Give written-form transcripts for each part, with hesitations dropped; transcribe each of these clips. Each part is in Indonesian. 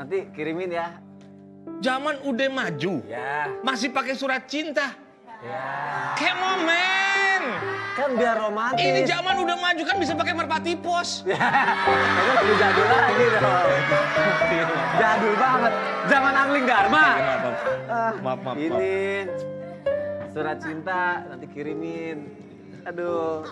Nanti kirimin ya. Zaman udah maju. Ya. Masih pakai surat cinta. Ya. Come on, man. Kan biar romantis. Ini zaman udah maju kan bisa pakai merpati pos. Ya. Itu lebih jadul lagi dong. Jadul banget. Zaman Angling Dharma. Maaf. Ini surat cinta nanti kirimin. Aduh.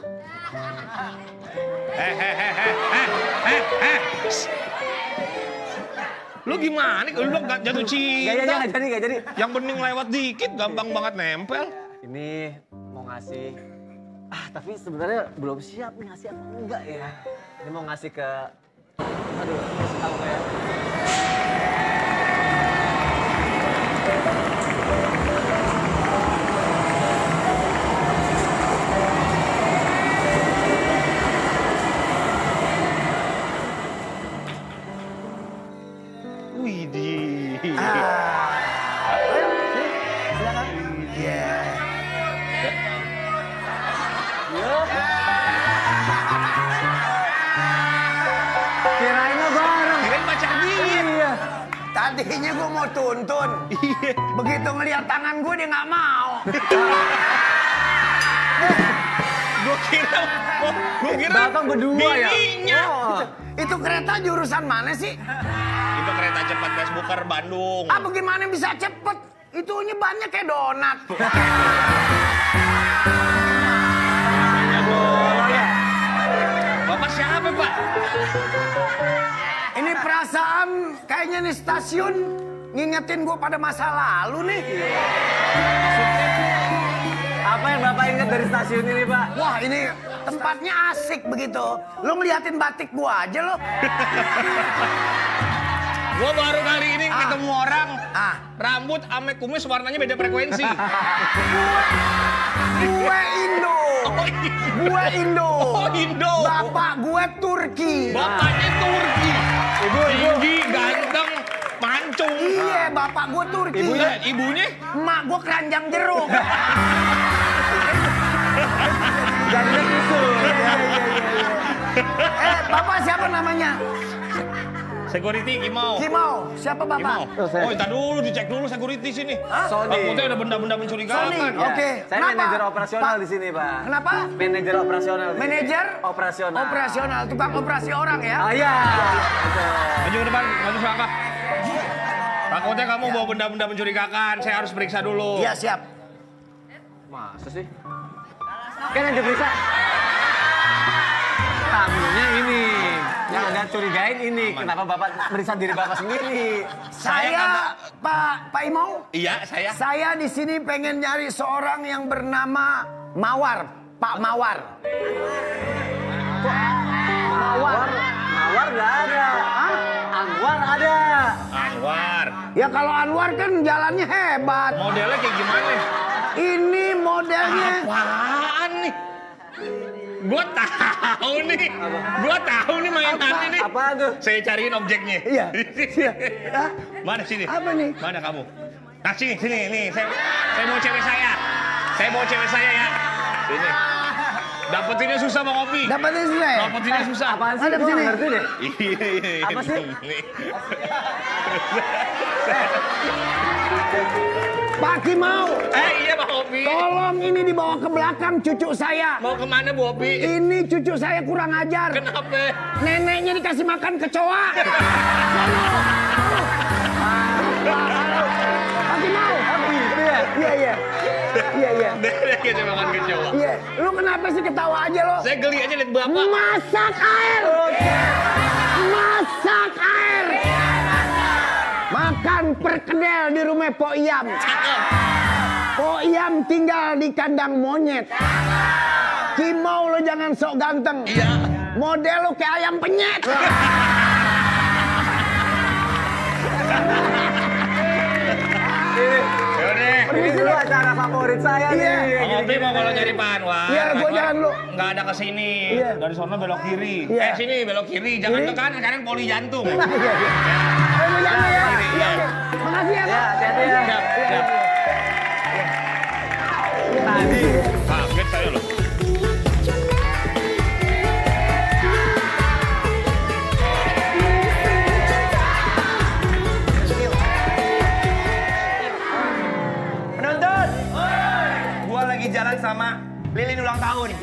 Lu gimana? Lu gak jatuh cinta? Gak jadi. Yang bening lewat dikit, gampang banget nempel. Ini mau ngasih. Tapi sebenarnya belum siap nih ngasih apa enggak ya. Ini mau ngasih ke. Aduh, kasih tahu kayak. Widih. Silakan. Iya. Kirain lo bareng. Kirain pacar dia. Iya. Tadinya gue mau tuntun. Iya. Begitu ngeliat tangan gue dia nggak mau. Gue kira Datang berdua ya. bininya. Oh. Itu kereta jurusan mana sih? Itu kereta cepat Facebooker Bandung. Ah bagaimana bisa cepet? Itunya banyak kayak donat. Bapak siapa, Pak? Ini perasaan kayaknya nih stasiun ngingetin gue pada masa lalu nih. Apa yang Bapak ingat dari stasiun ini, Pak? Wah ini tempatnya asik begitu. Lu ngeliatin batik gue aja lo. Gue baru kali ini ketemu orang. Rambut ame kumis warnanya beda frekuensi. Gue Indo. Gue Indo. Oh, Indo. Bapak gue Turki. Bapaknya Turki. Ibu. Tinggi, ganteng, mancung. Iya, bapak gue Turki. Ibunya? Emak gue keranjang jeruk. Jadinya tisu. Bapak siapa namanya? Security Kimau. Kimau. Siapa bapak? Kimau. saya. Oh, entar dulu dicek dulu security sini. Sony. Takutnya ada benda-benda Sony. mencurigakan. Oke. Saya Kenapa? manajer operasional Pak? di sini, Pak. Kenapa? Manajer operasional. di sini. Manajer? Operasional. Operasional. Tukang operasi orang ya? Iya. Maju ke depan, maju ke belakang. Takutnya kamu bawa benda-benda mencurigakan, saya harus periksa dulu. Iya, siap. Masa sih? Kan yang diperiksa tamunya ini. Yang Anda curigain ini. Kenapa Bapak meriksa diri Bapak sendiri? Saya Pak Imau. Iya, saya. Saya di sini pengen nyari seorang yang bernama Mawar. Pak Mawar. Mawar nggak ada. Anwar ada. Anwar. Ya kalau Anwar kan jalannya hebat. Modelnya kayak gimana? Ini modelnya. Apaan nih? Gua tahu nih mainan ini. Apaan tuh? Saya cariin objeknya. Iya. Hah? Mana sini? Apa nih? Mana kamu? Nah sini, nih. Saya mau cewek saya. Saya mau cewek saya ya. Sini. Dapetinnya susah Bang Opi. Dapetin susah ya? Dapetinnya susah. Apaan sih? Ada Gua sini. nggak ngerti deh. Iya. Apa sih? Pak Kimau. Iya Bang Opi. Tolong ini dibawa ke belakang cucu saya. Mau kemana Bu Opi? Ini cucu saya kurang ajar. Kenapa? Neneknya dikasih makan kecoa. Pak Kimau. Gitu ya? Iya. Dia kayak makan kecoa. Iya. Lu kenapa sih ketawa aja lo? Saya geli aja liat Bapak. Masak air. Masak air. Makan perkedel di rumah Po Iyam. Po Iyam tinggal di kandang monyet. Kimau lo jangan sok ganteng. Iya. Model lo kayak ayam penyet. Yaudah. Ini dulu acara favorit saya Iya. nih. Bang Opi mau kalau nyari Pak Anwar. Iya, gua Anwar jalan dulu. Nggak ada ke sini. Iya. Dari sono belok kiri. Iya. Sini belok kiri. Jangan Kiri? ke kanan, kanan poli jantung. Iya. Ayo jalan ya. Kiri, Iya. iya. Makasih ya, Ya, Pak. hati-hati ya. Siap, siap. Tadi. Kaget saya loh. sama lilin ulang tahun.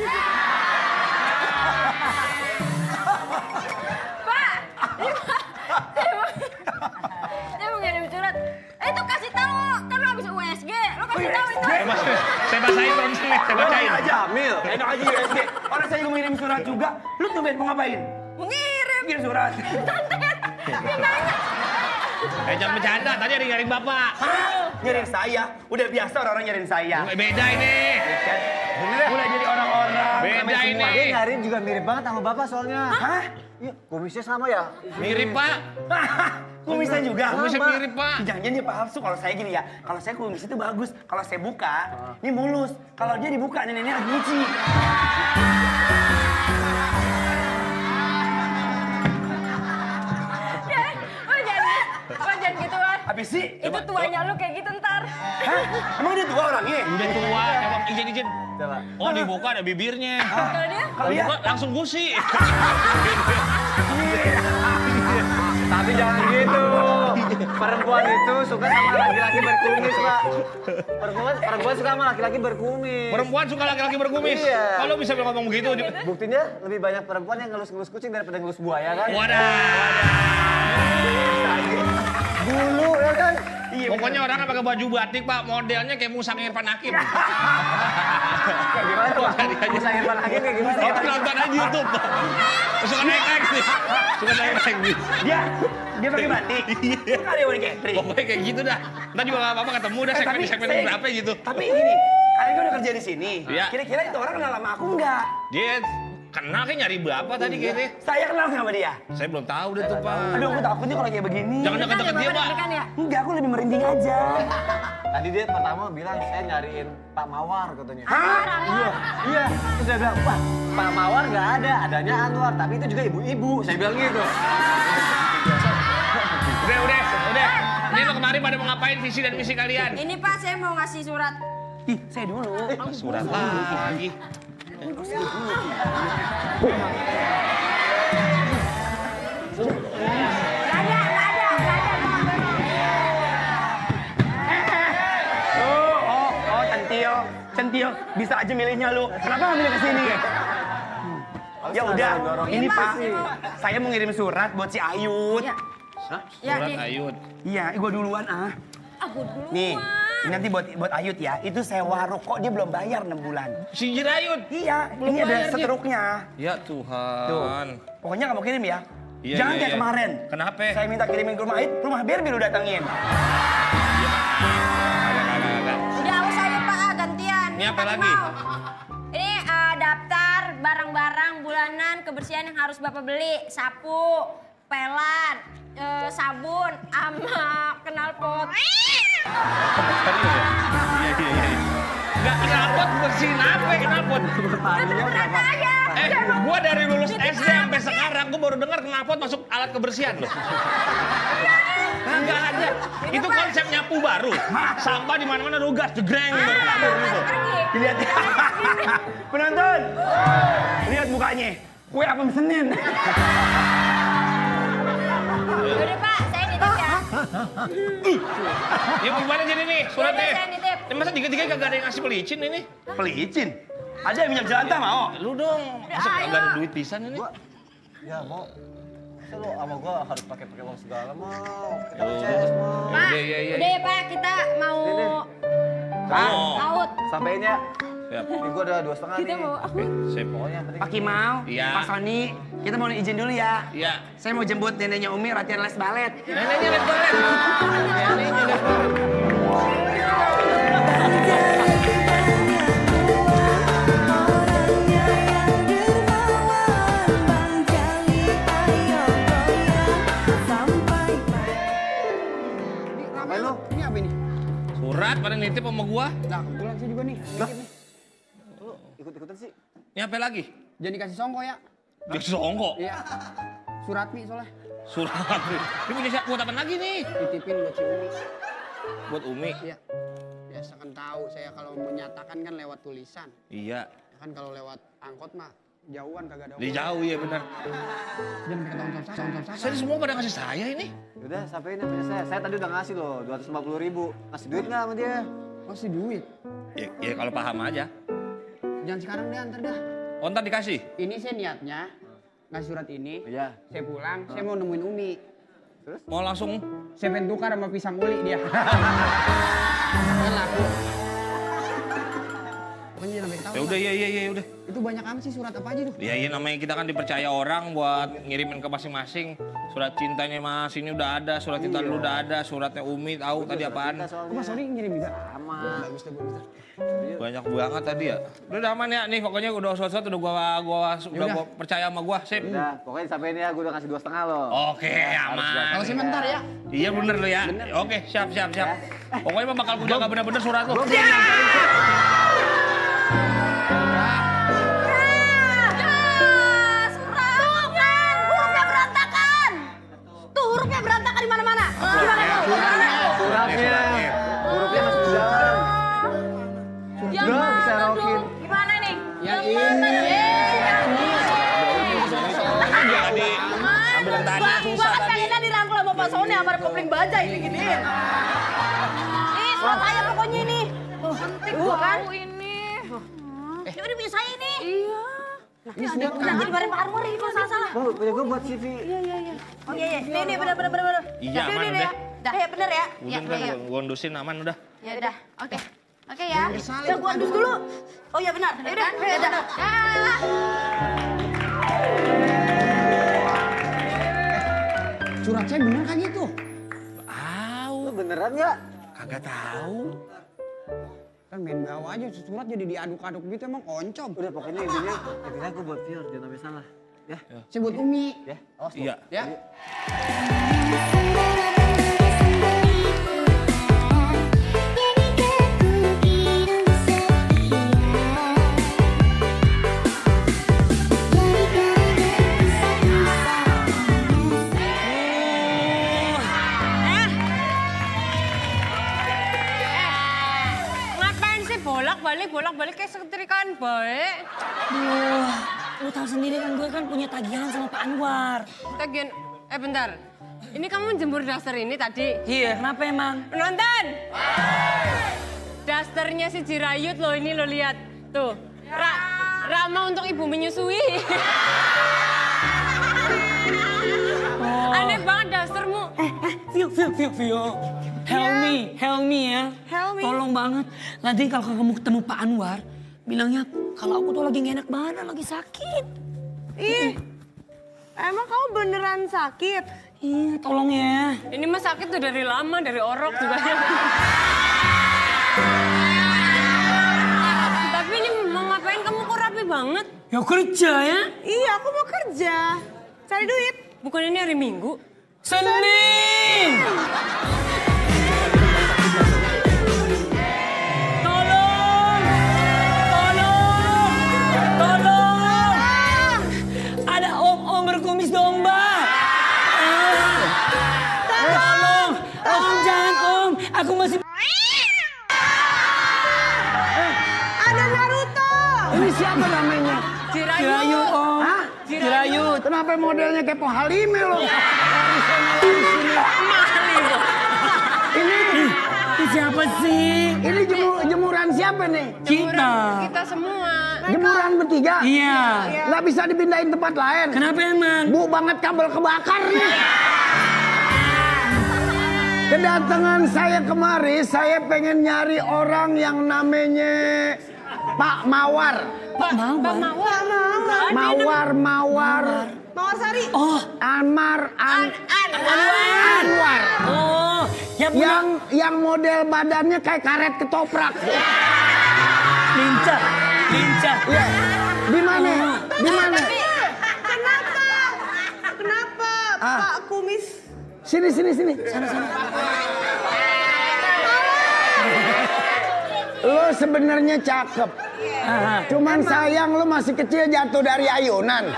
Pak, dia mau ngirim surat. Itu kasih tahu, kan lo habis USG. Lo kasih tahu itu. Saya bacain dong sini, saya bacain. Enak aja, Mil. Enak aja USG. Orang saya mau ngirim surat juga. Lu tumben mau ngapain? Mau ngirim. Ngirim surat. Dia nanya. Jangan bercanda, tadi ada yang nyariin Bapak. Nyariin saya. Udah biasa orang-orang nyariin saya. Beda ini. Mulai jadi orang-orang. Beda namanya ini. semua. Dia nyariin juga mirip banget sama bapak soalnya. Hah? Iya, kumisnya sama ya. Mirip, Pak. Kumisnya juga. Kumisnya Sama. mirip, Pak. Jangan-jangan dia palsu. Kalau saya gini ya, kalau saya kumis itu bagus. Kalau saya buka, ini mulus. Kalau dia dibuka, ini lagi nyuci. Lo jangan gitu kan. Habis sih? Itu tuanya lu kayak gitu ntar. Hah? Emang dia tua orangnya? Udah tua, emang izin. Coba. Oh, dibuka ada bibirnya. Kalau dia? Kalau dia? Dibuka langsung gusi. Tapi jangan gitu. Perempuan itu suka sama laki-laki berkumis, Pak. Perempuan suka sama laki-laki berkumis. Perempuan suka laki-laki berkumis. Iya. Kalau bisa ngomong begitu. Buktinya lebih banyak perempuan yang ngelus-ngelus kucing daripada ngelus buaya kan? Wadah. Dulu ya kan? Iya, Pokoknya orang pakai baju batik, Pak. Modelnya kayak Musang Irfan Hakim. Kayak gimana tuh? Bisa Irfan Hakim kayak gimana? Itu nonton aja di YouTube. Suka naik nih. Suka naik nih. Dia pakai batik. Iya. Kali mau catering. Pokoknya kayak gitu dah. Ntar juga gak apa-apa ketemu dah segmen berapa gitu. Tapi gini, kalian kan udah kerja di sini. Iya. Kira-kira itu orang kenal sama aku enggak? Dia kenal kayak nyari bapak tadi kayaknya. Saya kenal sama dia. Saya belum tahu deh tuh, Pak. Aduh, aku takutnya kalau kayak begini. Jangan deket-deket dia, Pak. Kan ya? Enggak, aku lebih merinding aja. Tadi dia pertama bilang saya nyariin Pak Mawar katanya. Hah? Iya. Terus dia bilang, Pak, Pak Mawar nggak ada, adanya Anwar. Tapi itu juga ibu-ibu. Saya bilang gitu. Udah. Ini lo kemarin pada mau ngapain visi dan misi kalian? Ini Pak, saya mau ngasih surat. Ih, saya dulu. Surat lagi. Nggak ada. Oh, Centil. Bisa aja milihnya lu. Kenapa nggak milih ke sini? Ya udah, ini Pak, saya mau ngirim surat buat si Ayut. Ya. Hah? Ya, Surat nih. Ayut. Iya, gua duluan ah. Aku dulu. Nih, ini nanti buat Ayut ya. Itu sewa rokok dia belum bayar 6 bulan. Si Jirayut. Iya, Belum ini ada bayar dia. setruknya. Ya Tuhan. Tuh. Pokoknya kamu kirim ya. Iya, Jangan iya, kayak iya. kemarin. Kenapa? Saya minta kirimin ke rumah Ayut, rumah Berbi lu datengin. Agak. Udah usah aja Pak, gantian. Ini apa Tadi lagi? mau. Ini daftar barang-barang bulanan kebersihan yang harus Bapak beli. Sapu, pelan, sabun, sama knalpot. Iya. Enggak knalpot bersihin apa knalpot? Beneran aja. Gua dari lulus SD sampai sekarang gua baru dengar knalpot masuk alat kebersihan loh. Enggak ada. Itu konsep nyapu baru. Sampah di mana-mana nugas jegreng baru kabur gitu. Dilihat ya. Penonton, lihat mukanya. Kue apa mesenin? Udah Pak, saya nitip ya. Ya gimana jadi nih suratnya? Udah, saya nitip. Masa tiga-tiga kagak ada yang ngasih pelicin ini? Pelicin? Ada yang minyak jelantah mau? Lu dong. Masa Ayo. kagak ada duit pisan ini? Ya mau. Masa lu sama gua harus pakai uang segala mau. Kita Oh. CS mau. Pak, Iya. udah ya Pak, kita mau Oh. out. Sampein ya. Ya. Ini gua udah 2,5 Kita nih. mau out. Saya Pokoknya yang penting. Pak Kimau, Iya. Pak Sony, kita mau izin dulu ya. Iya. Saya mau jemput neneknya Umi latihan les balet. Neneknya les balet. Neneknya les balet. Ngapain lo? Ini apa ini? Surat pada nitip sama gua. Nah, kebetulan saya juga nih. Nitip nih. Lu ikut-ikutan sih. Ini apa lagi? Jangan dikasih songko ya. Dia songkok. Iya. Suratmi soalnya. Surat. Ini punya siapa? Buat apa lagi nih? Titipin buat si Umi. Buat Umi. Iya. Biasa kan tahu saya kalau menyatakan kan lewat tulisan. Iya. Ya kan kalau lewat angkot mah jauhan kagak ada. Di jauh ya benar. Jangan pakai tahun Saya semua pada ngasih saya ini. Udah sampein apa saya. Saya tadi udah ngasih loh 250.000. Ngasih duit nggak sama dia? Masih duit. Ya kalau paham aja. Jangan sekarang deh, antar dah. Oh, ntar dikasih. Ini saya niatnya ngasih surat ini. Iya. Saya pulang, saya mau nemuin Umi. Mau langsung? Saya pengen tukar sama pisang uli dia. Kan laku. Pokoknya sampai tahu. Ya udah, iya udah. Itu banyak amat sih surat apa aja tuh? Ya iya namanya kita kan dipercaya orang buat ngirimin ke masing-masing. Surat cintanya Mas ini udah ada, surat cinta lu udah ada, suratnya Umi tahu tadi apaan. Oh, Mas Sony ngirim juga? Sama. Bagus deh, bagus deh. Banyak banget tadi ya. Udah aman ya nih pokoknya udah surat udah gua percaya sama gua, sip. Udah, pokoknya sampai ini ya gue udah kasih 2,5 loh. Oke, aman. Kalau sebentar ya. Iya bener lo ya. Oke, siap. Pokoknya mah bakal gue jaga bener-bener surat lo. Hurufnya berantakan. Tuh hurufnya berantakan di mana-mana. Gimana tuh? Suratnya. Hurufnya masih di dalam. Yang Udah, mana bisa tuh? rokin. Gimana nih? Yang mana? ini. Tadi ambil tadi susah Banget tadi. pengennya dirangkul sama Pak Sony sama Republik Baja ini giniin. Ih, surat saya pokoknya ini. Penting kan? Ini. Ya udah punya saya ini. Iya. Ini surat Nanti dibarin Pak Anwar ini kalau salah. Oh, punya gue buat CV. Oh iya. Ini bener. Iya, aman udah. Dah ya bener ya. Udah gue undusin aman udah. Ya udah. Oke. Oke ya. Udah gua andus dulu. Oh iya benar. Ya udah. Ya udah. Surat saya bener kan itu? Lu beneran nggak? Kagak tahu. Kan main bawa aja surat jadi diaduk-aduk gitu emang oncom. Udah pokoknya intinya gue buat Fior, jangan sampai salah. Ya. Saya buat Umi. Ya. Awas tuh. Iya. Ya. Ngapain sih bolak-balik kayak setrika baik? Lu tahu sendiri kan gue kan punya tagihan sama Pak Anwar. Tagihan, bentar. Ini kamu jemur daster ini tadi? Iya. Kenapa emang? Penonton! Dasternya si Jirayut loh ini lo lihat. Tuh, Rama untuk ibu menyusui. Aneh banget dastermu. Vio. Help me ya. Help me. Tolong banget. Nanti kalau kamu ketemu Pak Anwar, bilangnya kalau aku tuh lagi gak enak badan, lagi sakit. Ih, emang kamu beneran sakit? Iya, tolong ya. Ini mah sakit tuh dari lama, dari orok juga. Tapi ini mau ngapain kamu kok rapi banget? Ya kerja ya. Iya, aku mau kerja. Cari duit. Bukan ini hari Minggu? Senin. Tolong. Ada om berkumis domba. Tolong. Om jangan om. Aku masih. Ada Naruto. Ini siapa namanya? Jirayut om. Hah? Jirayut. Kenapa modelnya kayak Po Halime lo? Ini siapa sih? Ini jemuran siapa nih? Kita semua. Jemuran bertiga? Iya. Nggak bisa dipindahin tempat lain? Kenapa emang? Bu banget kabel kebakar nih. Kedatangan saya kemari, saya pengen nyari orang yang namanya Pak Mawar. Pak Mawar. Mawar. Mawar Sari. Oh, Anwar. oh, ya punya Yang model badannya kayak karet ketoprak. lincah. Iya. Di mana? Di mana? Kenapa Ah. Pak Kumis? Sini. Sana. Lo sebenarnya cakep. Cuman sayang lo masih kecil jatuh dari ayunan.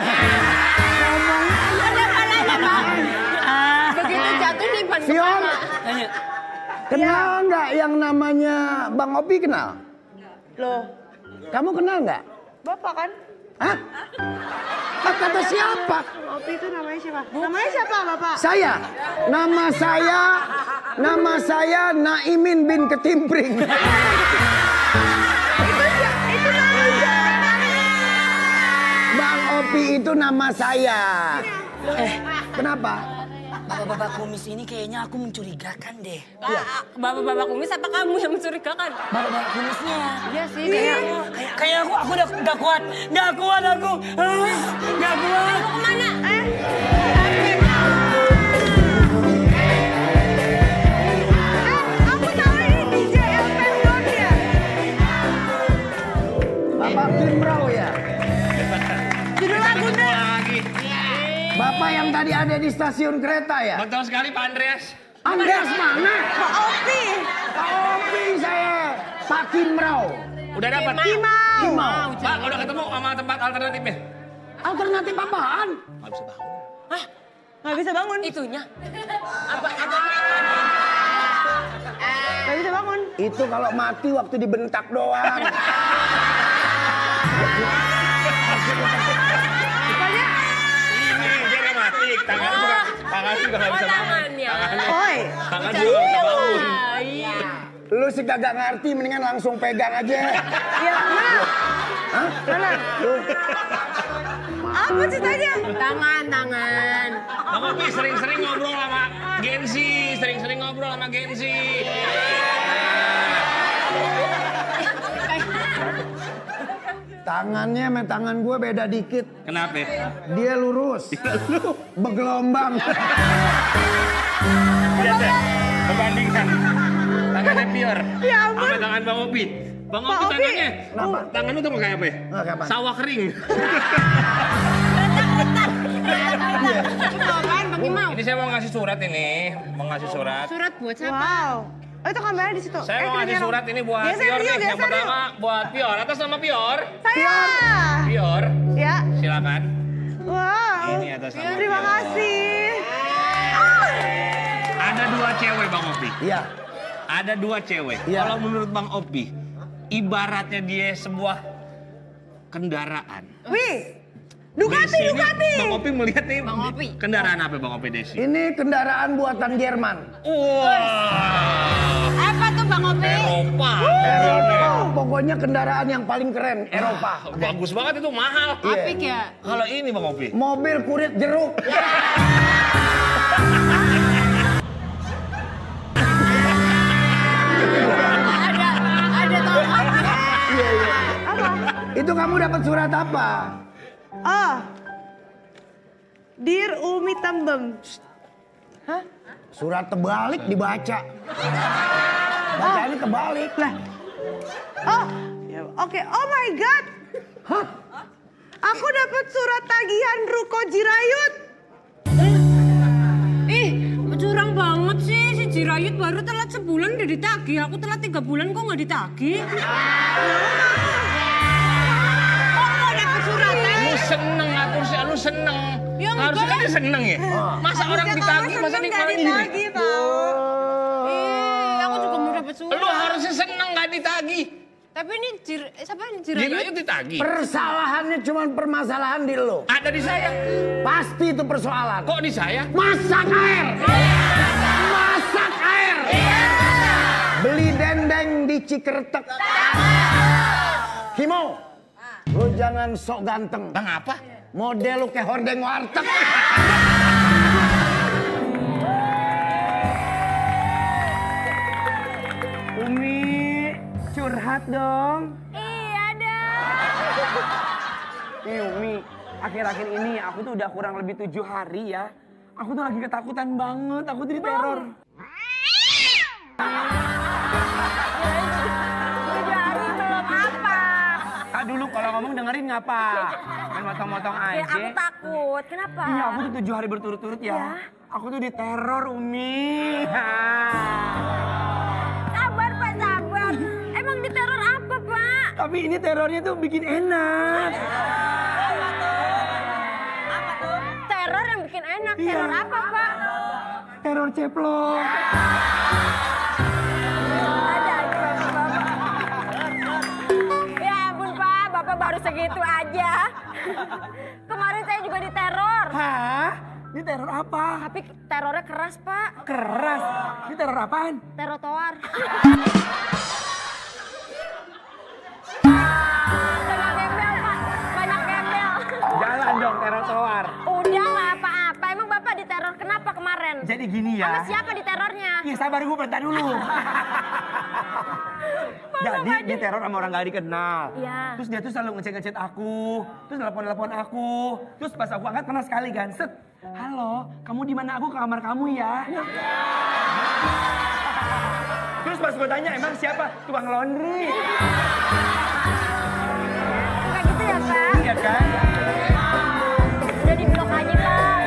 Begitu jatuh nih ban Fion, Tanya. kenal nggak yang namanya Bang Opi kenal? Loh, Kamu kenal nggak? Bapak kan? Hah? Kata siapa? Opi itu namanya siapa? Namanya siapa, Bapak? Saya. Nama saya Naimin bin Ketimpring. Itu nama Opi itu nama saya. Kenapa? Bapak-bapak kumis ini kayaknya aku mencurigakan deh. Bapak-bapak kumis apa kamu yang mencurigakan? Bapak-bapak kumisnya. Iya sih, Kayak aku udah nggak kuat aku. Nggak kuat. Mau kemana? Aku tahu ini DJ Elven Don ya. Bapak Kimrau ya? Judul lagunya. Lagi. Bapak yang tadi ada di stasiun kereta ya? Betul sekali Pak Andreas. Andreas mana? Pak Opi. Pak Opi saya. Pak Kimrau. Udah dapat? Kimau. Pak, udah ketemu sama tempat alternatifnya? Alternatif apaan? Nggak bisa bangun. Nggak bisa bangun. Itunya. Nggak bisa bangun. Itu kalau mati waktu dibentak doang. Ini dia udah mati. Tangan juga nggak bisa bangun. Tangannya. Oi. Tangan juga nggak bisa bangun. Iya. Lu sih kagak ngerti, mendingan langsung pegang aja. Ya, mana? Hah? Mana? Apa ceritanya? Tangan. Bang Opi sering-sering ngobrol sama Gensi. Sering-sering ngobrol sama Gensi. Tangannya sama tangan gue beda dikit. Kenapa? Dia lurus. Bergelombang. Lihat deh, membandingkan. Tangannya Pior Ya ampun. sama tangan Bang Opi. Bang Opi Opi. tangannya, Kenapa? tangan lu tuh kayak apa ya? Nah, kayak apa? Sawah kering. Apaan Bang Imau? Ini saya mau ngasih surat ini, mau ngasih surat. Surat buat siapa? Wow. Oh, itu kamera di situ. Saya mau ngasih surat ini buat Geser Pior yuk, nih. Yang geser pertama buat Pior, atas nama Pior. Saya. Pior, Ya. silakan. Wow. Ini atas nama Terima Pior. kasih. Ada dua cewek Bang Opi. Iya. Ada dua cewek. Iya. Kalau menurut Bang Opi, ibaratnya dia sebuah kendaraan. Wih. Ducati, Desi ini, Ducati. Bang Opi melihat nih Bang Opi. kendaraan apa Bang Opi Desi? Ini kendaraan buatan Jerman. Wah, Apa tuh Bang Opi? Eropa. Pokoknya kendaraan yang paling keren, Eropa. Bagus banget itu, mahal. Iya. Apik ya? Kalau ini Bang Opi, Mobil kurit jeruk. Ada tau apa? Apa? Itu kamu dapat surat apa? Oh. Dear Umi Tembem. Hah? Surat terbalik dibaca. Bacanya kebalik lah. Oh. Oke. Oh my God. Hah? Aku dapat surat tagihan Ruko Jirayut. Ih, curang banget sih. Si Jirayut baru telat sebulan udah ditagih. Aku telat 3 bulan kok nggak ditagih. Oh, dapat suratnya. lu seneng atur sih, lu seneng. Ya, enggak Harusnya kan lah. dia seneng ya. Masa orang ditagih, masa nikmatin gini? ditagih tau. Ih, aku juga mau dapat surat. Lu harusnya seneng nggak ditagih. Tapi ini siapa ini Jirayut? Jirayut ditagih. Persalahannya cuma permasalahan di lo. Ada di saya. Pasti itu persoalan. Kok di saya? Masak air. Masak air. Beli dendeng di Cikertek. Kimo, lu jangan sok ganteng. Bang apa? Model lu kayak hordeng warteg. Umi, curhat dong. Iya dong. Nih Umi, akhir-akhir ini aku tuh udah kurang lebih 7 hari ya. Aku tuh lagi ketakutan banget, aku tuh diteror. Jadi belum apa. Kak dulu kalau ngomong dengerin ngapa? Main motong-motong Ya, aja. aku takut. Kenapa? Iya, aku tuh 7 hari berturut-turut ya. Aku tuh diteror Umi. Sabar Pak, sabar. Emang diteror apa Pak? Tapi ini terornya tuh bikin enak. Teror yang bikin enak. Iya. Teror apa Pak? Teror ceplok. Ada Bapak. Ya ampun Pak, Bapak baru segitu aja. Kemarin saya juga diteror. Hah? Ini teror apa? Tapi terornya keras Pak. Keras. Ini teror apaan? Terotoar. Banyak gembel Pak. Banyak gembel. Jalan trotoar. Udah nggak apa-apa. Emang Bapak diteror kenapa kemarin? Jadi gini ya. Sama siapa diterornya? Ih, sabar gue bentar dulu. Jadi dia teror sama orang gak dikenal. Iya. Terus dia tuh selalu ngechat aku. Terus nelpon aku. Terus pas aku angkat pernah sekali kan. Set. Halo, kamu di mana? Aku ke kamar kamu ya. Terus pas gue tanya, emang siapa? Tukang laundry. Kayak gitu ya, Pak? Iya kan? Udah di blok aja, Pak.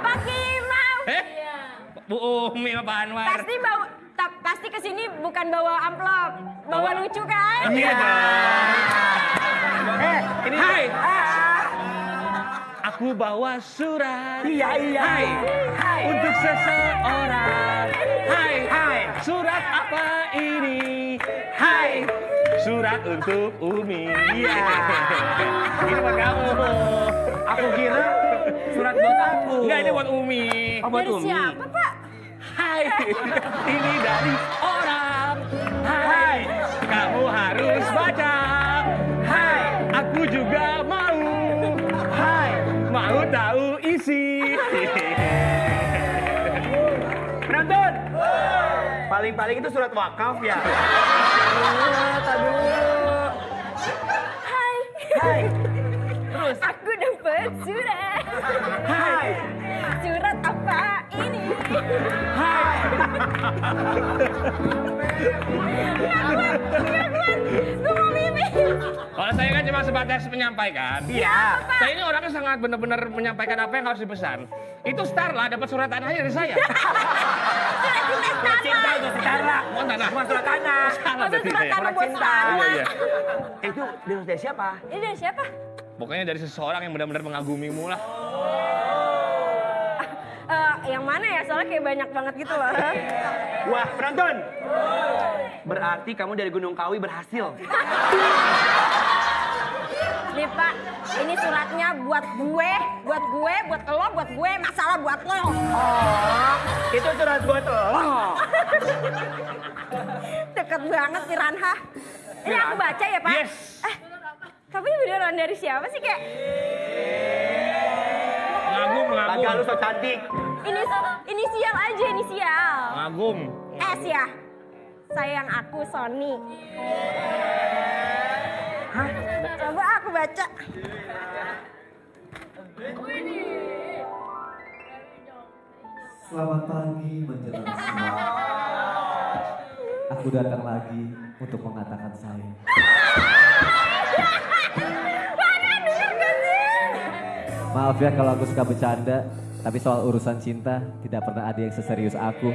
Pak Kimau. Bu Umi apa Anwar? Pasti kesini bukan bawa amplop. Bawa lucu kan? Iya dong. Ini Hai. Aku bawa surat. Iya. Hai. Untuk seseorang. Hai. Surat apa ini? Hai. Surat untuk Umi. Iya. Ini buat kamu. Aku kira surat buat aku. Enggak, ini buat Umi. Oh, buat Dari Umi. siapa, Pak? Hai. Ini dari orang. Hai. Kamu harus baca. Hai. Aku juga mau. Hai. Mau tahu isi. Penonton. Paling-paling itu surat wakaf ya. Hai. Terus? Aku dapat surat. Hai. Surat apa ini? Nggak kuat. Gue mau mimpi. Kalau saya kan cuma sebatas menyampaikan. Iya. Saya ini orangnya sangat benar-benar menyampaikan apa yang harus dipesan. Itu Star lah dapat surat tanahnya dari saya. Surat Cinta itu secara. Bukan tanah. Bukan surat tanah. Salah Maksud berarti surat saya. tanah buat Cinta. sana. Iya. Itu dari siapa? Ini dari siapa? Pokoknya dari seseorang yang benar-benar mengagumimu lah. Yang mana ya? Soalnya kayak banyak banget gitu loh. Wah, penonton. Berarti kamu dari Gunung Kawi berhasil. Nih Pak, ini suratnya buat gue, buat lo, buat gue, masalah buat lo. Oh, itu surat buat lo. Deket banget si Ranha. Ini aku baca ya Pak? Yes. Tapi beneran dari siapa sih kayak? Mengagum. Laga lu so cantik. Inisial aja, inisial. Mengagum. S ya? Sayang aku, Sony. Hah? Coba aku baca. Selamat pagi menjelang siang. Aku datang lagi untuk mengatakan sayang. Maaf ya kalau aku suka bercanda, tapi soal urusan cinta tidak pernah ada yang seserius aku.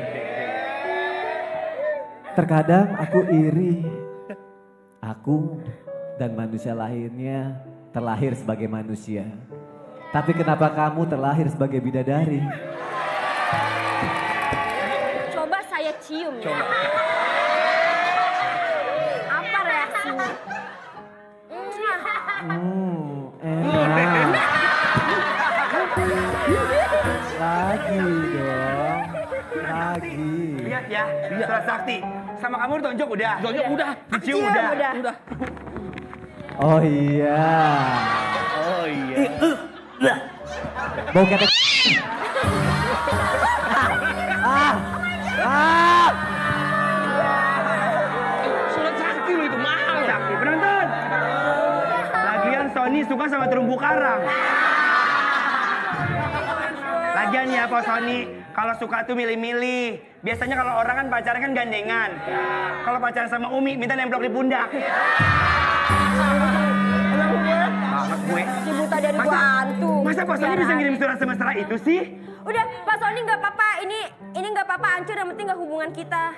Terkadang aku iri. Aku dan manusia lainnya terlahir sebagai manusia. Tapi kenapa kamu terlahir sebagai bidadari? Coba saya cium ya. Apa reaksinya? Enak. Lagi dong. Lagi. Lihat ya, surat sakti. Sama kamu ditonjok udah. Tonjok udah. Dicium udah. Oh iya. Oh iya. Bau ketek. Surat sakti lo itu mahal. Sakti penonton. Lagian Sony suka sama terumbu karang. Lagian ya Pak Sony, kalau suka tuh milih-milih. Biasanya kalau orang kan pacaran kan gandengan. Kalau pacaran sama Umi, minta nemplok di pundak. Banget gue. Si buta dari gua hantu. Masa Pak Sony bisa ngirim surat semesra itu sih? Udah, Pak Sony nggak apa-apa. Ini nggak apa-apa, hancur. Yang penting nggak hubungan kita.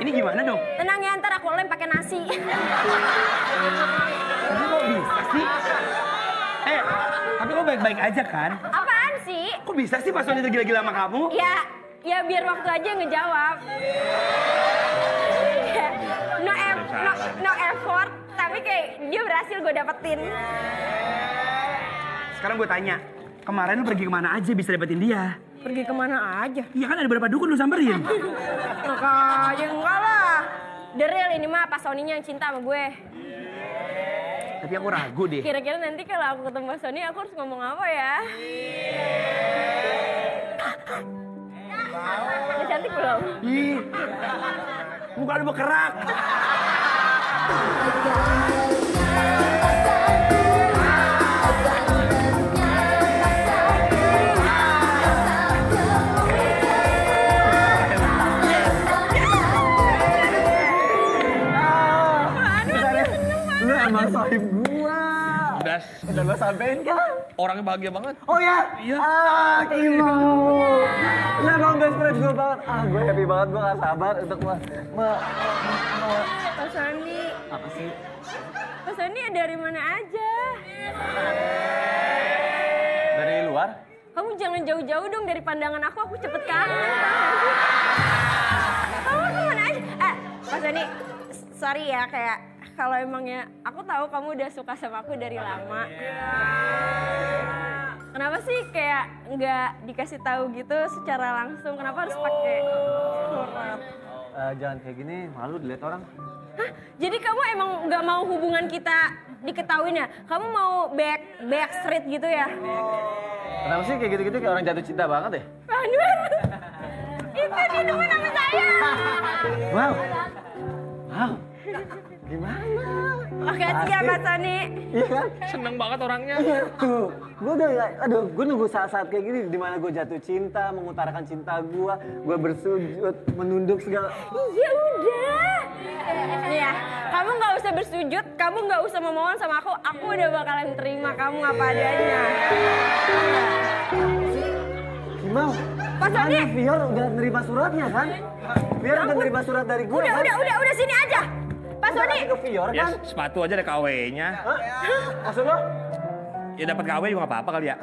Ini gimana dong? Tenang ya, ntar aku lem pakai nasi. Tapi kok bisa sih? Tapi kok baik-baik aja kan? Apaan sih? Kok bisa sih Pak Sony tergila-gila sama kamu? Ya biar waktu aja yang ngejawab. Ya, no effort, tapi kayak dia berhasil gue dapetin. Sekarang gue tanya, kemarin lu pergi kemana aja bisa dapetin dia? Pergi kemana aja? Iya kan ada beberapa dukun lu samperin. Makanya enggak lah. The real ini mah Pak Soninya yang cinta sama gue. Tapi aku ragu deh. Kira-kira nanti kalau aku ketemu Pak Sony aku harus ngomong apa ya? Udah cantik belum? Ih, muka lu berkerak. Lu emang sahib gua. Udah lo sampein kan? orangnya bahagia banget. Oh ya? Iya. Kimo. Lu emang best friend gue banget. Gue happy banget, gue gak sabar untuk Pak Sony. Apa sih? Pak Sony dari mana aja? Dari luar? Kamu jangan jauh-jauh dong dari pandangan aku cepet kangen. Kamu kemana aja? Pak Sony, sorry ya kayak kalau emangnya aku tahu kamu udah suka sama aku dari lama. Kenapa sih kayak nggak dikasih tahu gitu secara langsung? Kenapa harus pakai surat? Jangan kayak gini, malu dilihat orang. Hah? Jadi kamu emang nggak mau hubungan kita diketahuin ya? Kamu mau backstreet gitu ya? Kenapa sih kayak gitu-gitu kayak orang jatuh cinta banget deh? Anwar, itu dia temen sama saya. Wow. Wow. Gimana? Makasih ya Pak Sony. Iya kan? Seneng banget orangnya. Iya tuh. Gue nunggu saat-saat kayak gini di mana gue jatuh cinta, mengutarakan cinta gue bersujud, menunduk segala. Ya udah. Iya, kamu nggak usah bersujud, kamu nggak usah memohon sama aku udah bakalan terima kamu apa adanya. Gimana? Pak Sony. Fior udah nerima suratnya kan? Fior udah nerima surat dari gue kan? Udah sini aja. Pak Sony. Ke Fior Ya kan? sepatu aja ada KW-nya. Maksud lo? Ya dapat KW juga nggak apa-apa kali ya.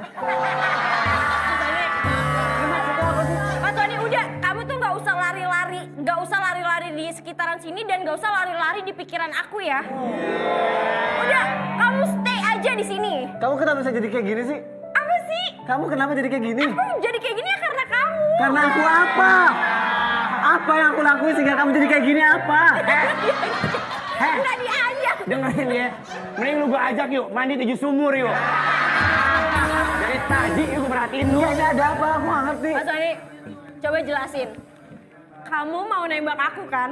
Pak Sony udah, kamu tuh nggak usah lari-lari di sekitaran sini dan nggak usah lari-lari di pikiran aku ya. Udah, kamu stay aja di sini. Kamu kenapa bisa jadi kayak gini sih? Apa sih? Kamu kenapa jadi kayak gini? Aku jadi kayak gini ya karena kamu. Karena aku apa? Apa yang aku lakuin sehingga kamu jadi kayak gini apa? Nggak diajak. Dengerin ya, mending lu gua ajak yuk, mandi 7 sumur yuk. Dari tadi yuk gua perhatiin lu. Iya, ada apa? Aku nggak ngerti. Pak Sony, coba jelasin. Kamu mau nembak aku kan?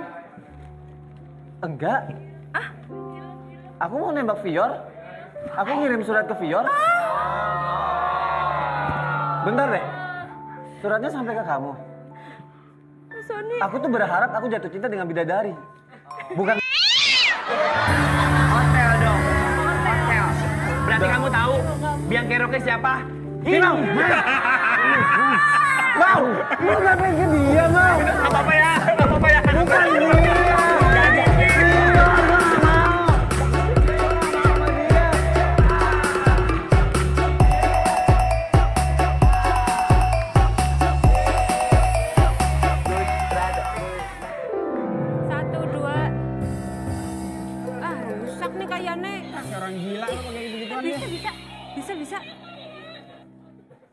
Enggak. Aku mau nembak Fior. Aku ngirim surat ke Fior. Bentar deh. Suratnya sampai ke kamu. Pak Sony. Aku tuh berharap aku jatuh cinta dengan bidadari. Bukan. Hotel dong. Hotel. Berarti kamu tahu biang keroknya siapa? Hino. Mau, lu nggak pengen dia mau. Nggak apa-apa ya, nggak apa-apa ya. Bukan dia. Satu, dua. Rusak nih kayaknya. Orang gila lo pakai gitu-gituan ya. Bisa.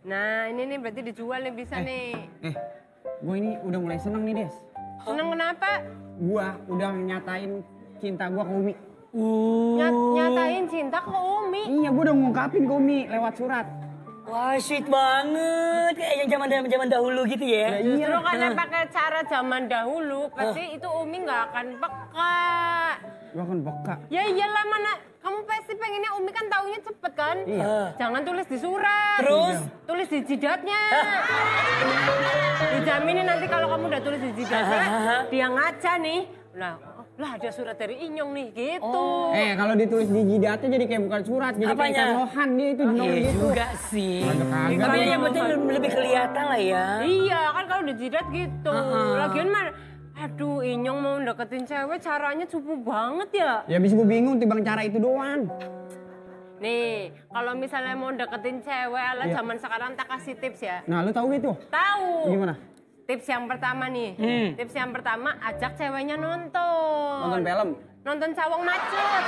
Nah, ini nih berarti dijual nih bisa nih. Gue ini udah mulai seneng nih, Des. Seneng kenapa? Gue udah nyatain cinta gue ke Umi. Nyatain cinta ke Umi. Iya, gue udah ngungkapin ke Umi lewat surat. Wah, sweet banget. Kayak yang zaman dahulu gitu ya. Justru karena pakai cara zaman dahulu, pasti itu Umi nggak akan peka. Gue kan beka. Ya iyalah mana, kamu pasti pengennya Umi kan taunya cepet kan? Iya. Jangan tulis di surat. Terus? Tulis di jidatnya. Dijaminin nanti kalau kamu udah tulis di jidatnya, dia ngaca nih. Lah ada surat dari Inyong nih, gitu. Kalau ditulis di jidatnya jadi kayak bukan surat, jadi kayak Apanya? lohan dia itu di Iya gitu. juga sih. Kagak. Tapi yang penting lebih kelihatan lah ya. Iya kan kalau di jidat gitu. Lagian mah, aduh Inyong mau deketin cewek caranya cupu banget ya. Ya abis gue bingung timbang cara itu doang. Nih, kalau misalnya mau deketin cewek ala zaman sekarang tak kasih tips ya. Nah, lu tahu gitu? Tahu. Gimana? Tips yang pertama nih. Tips yang pertama ajak ceweknya nonton. Nonton film? Nonton Cawang Macet.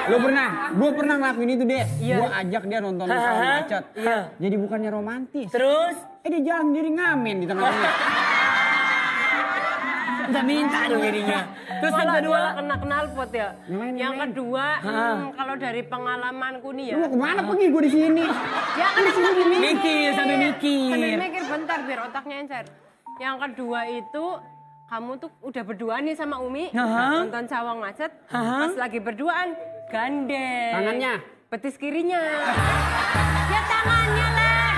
Gue pernah ngelakuin itu Des. Gue ajak dia nonton Sawah Macet. Jadi bukannya romantis. Terus? Dia jalan sendiri ngamen di tengah-tengah. Udah minta dong jadinya. Terus yang kedua? Kena knalpot ya. Yang kedua, kalau dari pengalamanku nih ya. Lu mau kemana pergi gue di sini? Ya kan aku lagi Mikir sampai mikir. Sambil mikir bentar biar otaknya encer. Yang kedua itu kamu tuh udah berduaan nih sama Umi, nonton Sawah Macet, pas lagi berduaan gandeng. Tangannya? Betis kirinya. Ya tangannya lah.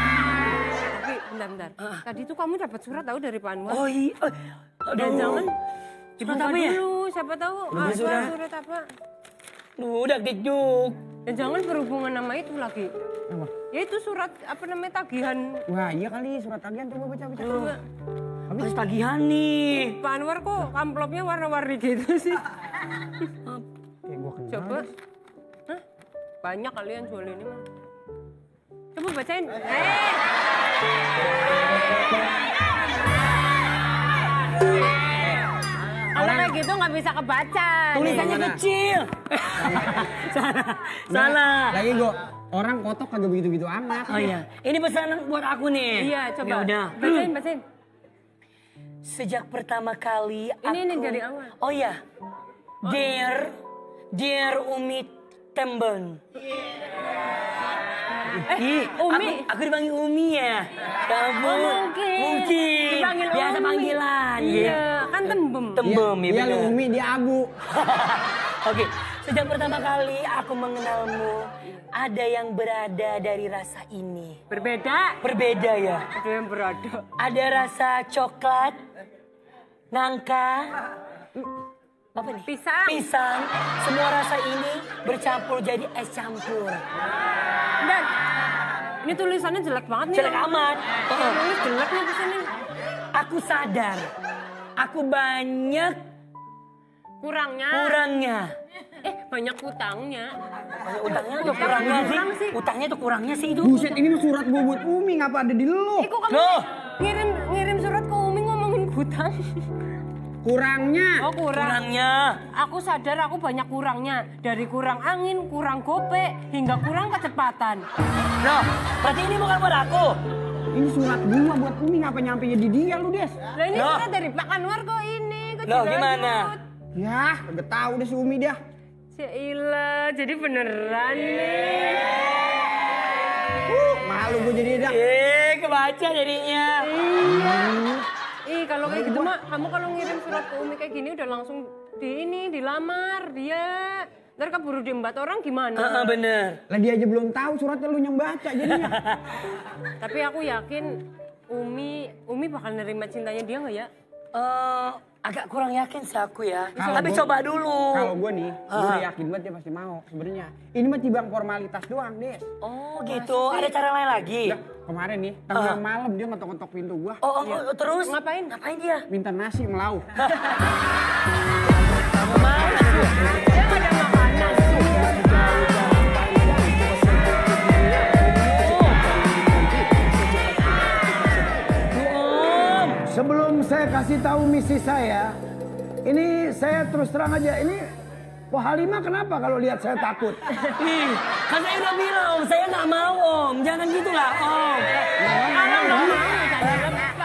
Tapi bentar. Tadi tuh kamu dapat surat tahu dari Pak Anwar. Oh iya. Dan jangan Surat apa ya? dulu, siapa tahu surat apa. Udah dikjuk. Dan jangan berhubungan sama itu lagi. Apa? Ya itu surat apa namanya tagihan. Wah iya kali surat tagihan coba baca. Coba. Habis tagihan nih. Pak Anwar kok amplopnya warna-warni gitu sih. Kayak gue kenal. Coba. Hah? Banyak kalian jual ini mah. Coba bacain. Kalau kayak gitu nggak bisa kebaca. Tulisannya kecil. Salah. Lagi gue orang kotok kagak begitu-begitu amat. Oh iya. Ini pesanan buat aku nih. Iya, coba. Ya udah. Bacain. Sejak pertama kali aku... Ini dari awal. Oh iya. Dear Umi Tembeng. Umi. Aku dipanggil Umi ya. Mungkin. Dipanggil Biasa Umi. panggilan. Iya, kan tembem. Tembem ya Iya lu bener. Umi dia Agu. Oke, sejak pertama kali aku mengenalmu, ada yang berada dari rasa ini. Berbeda. Berbeda ya. Ada yang berada. Ada rasa coklat, nangka, apa nih? Pisang. Semua rasa ini bercampur jadi es campur. Dan ini tulisannya jelek banget nih. Jelek amat. Yang nulis jelek nih di sini. Aku sadar, aku banyak kurangnya. Banyak utangnya. Banyak utangnya atau kurangnya sih? Utangnya atau kurangnya sih itu? Buset ini mah surat gue buat Umi ngapa ada di lu? Kok kamu Loh. ngirim surat ke Umi ngomongin hutang? Kurangnya. Oh Kurangnya. Aku sadar aku banyak kurangnya. Dari kurang angin, kurang gope, hingga kurang kecepatan. Loh, berarti ini bukan buat aku. Ini surat gua buat Umi ngapa nyampenya di dia lu Des? Lah ini Loh. surat dari Pak Anwar kok ini. Kok Loh, Cilanjut? gimana? Ya udah tahu deh si Umi dia. Cila, jadi beneran nih. Malu gue jadi dah. Kebaca jadinya. Kalau kayak gitu mah, kamu kalau ngirim surat ke Umi kayak gini udah langsung dilamar dia. Ntar keburu diembat orang gimana? Bener. Lah dia aja belum tahu suratnya lu yang baca jadinya. Tapi aku yakin Umi bakal nerima cintanya dia nggak ya? Agak kurang yakin sih aku ya. Kalau Tapi gua- coba dulu. Kalau gue nih, gue udah yakin banget dia pasti mau sebenarnya. Ini mah cibang formalitas doang, Des. Oh gitu, ada cara lain lagi? Udah, kemarin nih, tengah malam dia ngetok-ngetok pintu gua. Terus? Ngapain? Ngapain dia? Minta nasi melauk. Dia nggak ada makanan. Sebelum saya kasih tahu misi saya, ini saya terus terang aja, ini Wah Halimah kenapa kalau lihat saya takut? Kan saya udah bilang Om, saya nggak mau Om. Jangan gitu lah Om.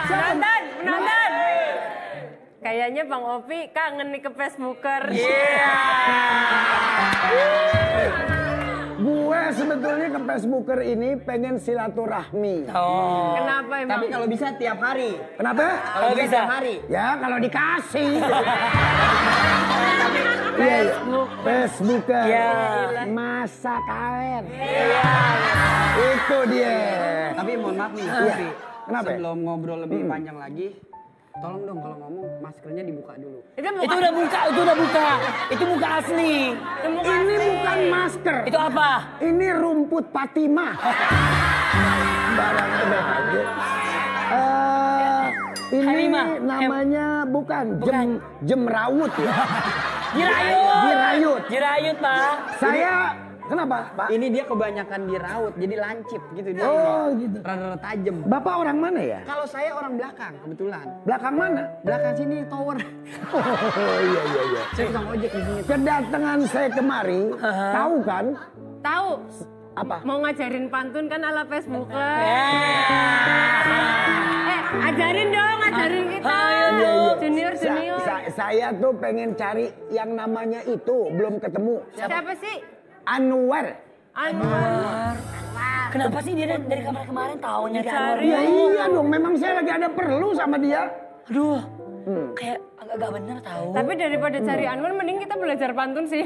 Penonton. Kayaknya Bang Opi kangen nih ke Facebooker. Gue sebetulnya ke Facebooker ini pengen silaturahmi. Kenapa emang? Tapi kalau bisa tiap hari. Kenapa? Kalau bisa. Tiap hari. Ya kalau dikasih. Facebooker. Masa kawin. Itu dia. Tapi mohon maaf nih, Iya. Opi. Kenapa? Sebelum ngobrol lebih panjang lagi, tolong dong kalau ngomong maskernya dibuka dulu. Itu udah buka. Itu muka asli. Ini bukan masker. Itu apa? Ini rumput Fatimah. Barang aja. Ini Halimah. namanya bukan jemrawut ya. Jirayut. Jirayut. Jirayut Pak. Saya Kenapa, Pak? Ini dia kebanyakan diraut, jadi lancip gitu dia. Oh, gitu. Rada-rada tajem. Bapak orang mana ya? Kalau saya orang belakang kebetulan. Belakang mana? Belakang sini tower. Oh, iya. Saya tukang ojek di sini. Kedatangan saya kemari, tahu kan? Tahu. Apa? Mau ngajarin pantun kan ala Facebooker. Ajarin dong, ajarin kita. Junior. Saya tuh pengen cari yang namanya itu, belum ketemu. Siapa sih? Anwar. Anwar. Kenapa sih dia dari kamar kemarin tahu nyari Anwar? Ya iya dong, memang saya lagi ada perlu sama dia. Aduh, kayak agak bener tahu. Tapi daripada cari Anwar, mending kita belajar pantun sih.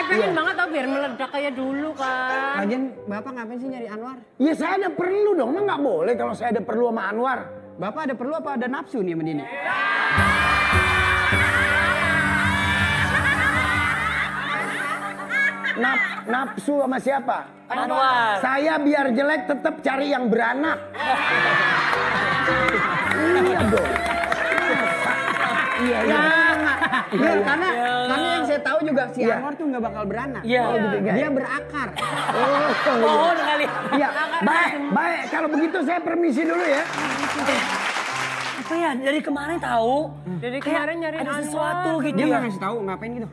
pengen banget tau biar meledak kayak dulu kan. Lagian Bapak ngapain sih nyari Anwar? Ya saya ada perlu dong, emang nggak boleh kalau saya ada perlu sama Anwar. Bapak ada perlu apa ada nafsu nih sama dia nih? Nafsu sama siapa? Anwar. Saya biar jelek tetap cari yang beranak. Iya dong. Iya. Karena yang saya tahu juga si Anwar tuh nggak bakal beranak. Iya. Oh, gitu, guys. Dia berakar. Pohon kali. Iya. Baik. Kalau begitu saya permisi dulu ya. Apa ya? Dari kemarin tahu. Dari Kayak kemarin nyari ada Anwar. sesuatu gitu Dia ya. nggak ngasih tahu ngapain gitu.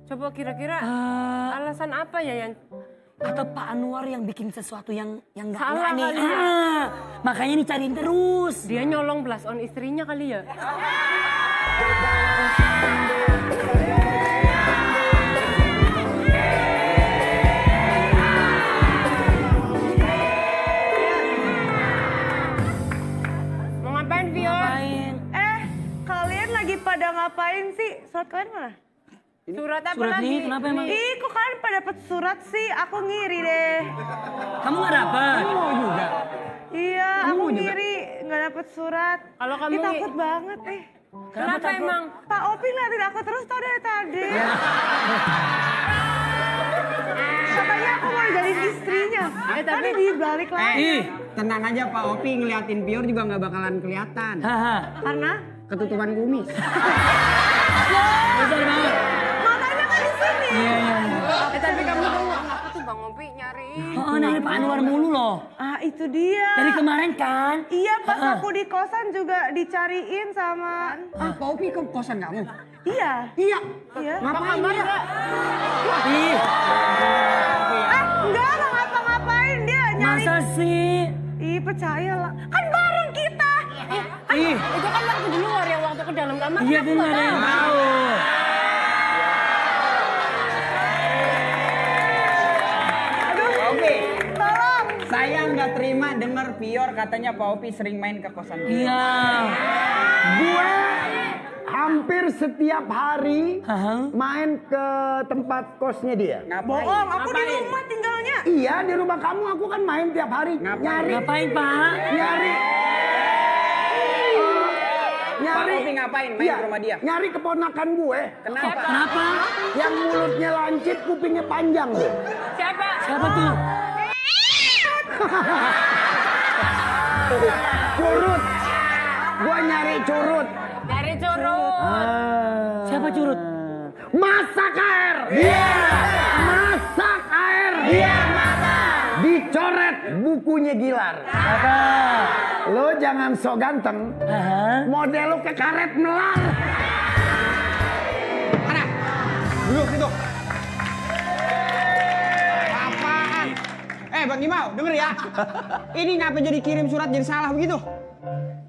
Coba kira-kira alasan apa ya yang Atau Pak Anwar yang bikin sesuatu yang nggak Salah nih. kali ya. Makanya dicariin terus. dia nyolong blast on istrinya kali ya? Mau ngapain, Vio? Kalian lagi pada ngapain sih? Surat kalian mana? Surat apa Surat lagi? nih, kenapa emang? Ih, kok kalian pada dapet surat sih? Aku ngiri deh. Kamu nggak dapat? Mau juga. Iya, Kamu aku juga? ngiri nggak dapet surat. Kalau kamu Ih, takut banget Kenapa takut? emang? Pak Opi ngeliatin aku terus tau dari tadi. Katanya aku mau jadi istrinya. Tadi dibalik lagi. Tenang aja Pak Opi ngeliatin Pior juga nggak bakalan kelihatan. Haha. Karena Ketutupan kumis. Besar banget. matanya kan di sini. Iya. Tapi kamu tahu kenapa tuh Bang Opi nyari? Oh, nanya Pak Anwar mulu loh. Ah, itu dia. Dari kemarin kan? Iya, pas aku di kosan juga dicariin sama... Pak Opi ke kosan kamu? Iya. Iya. Iya. Ngapain dia? Ih, Enggak ngapa-ngapain dia nyari. masa sih? Ih, percayalah. Kan bareng kita. Ih, Itu kan waktu di luar ya, waktu ke dalam kamar. iya kan aku tuh nggak nggak ada yang tahu. tahu. Oke. Tolong. Saya nggak terima dengar Pior katanya Pak Opi sering main ke kosan Pior. Iya. Gue hampir setiap hari Hah? main ke tempat kosnya dia. Bohong, aku di rumah tinggalnya. Iya, di rumah kamu aku kan main tiap hari. Nyari. Ngapain Pak? Nyari. Pak Opi ngapain main Iya, ke rumah dia? Nyari keponakan gue. Kenapa? Kenapa? Yang mulutnya lancip, kupingnya panjang tuh. Siapa? Siapa tuh? Curut. Gua nyari curut. Dari Curut. Siapa curut? Masak air. Iya. Masak air. Iya, masak. Dicoret bukunya Gilar. Apa? Lo jangan sok ganteng. Hah? Model lo ke karet melar. Mana? Duduk situ. Apaan? Bang Imau, denger ya. Ini ngapa jadi kirim surat jadi salah begitu?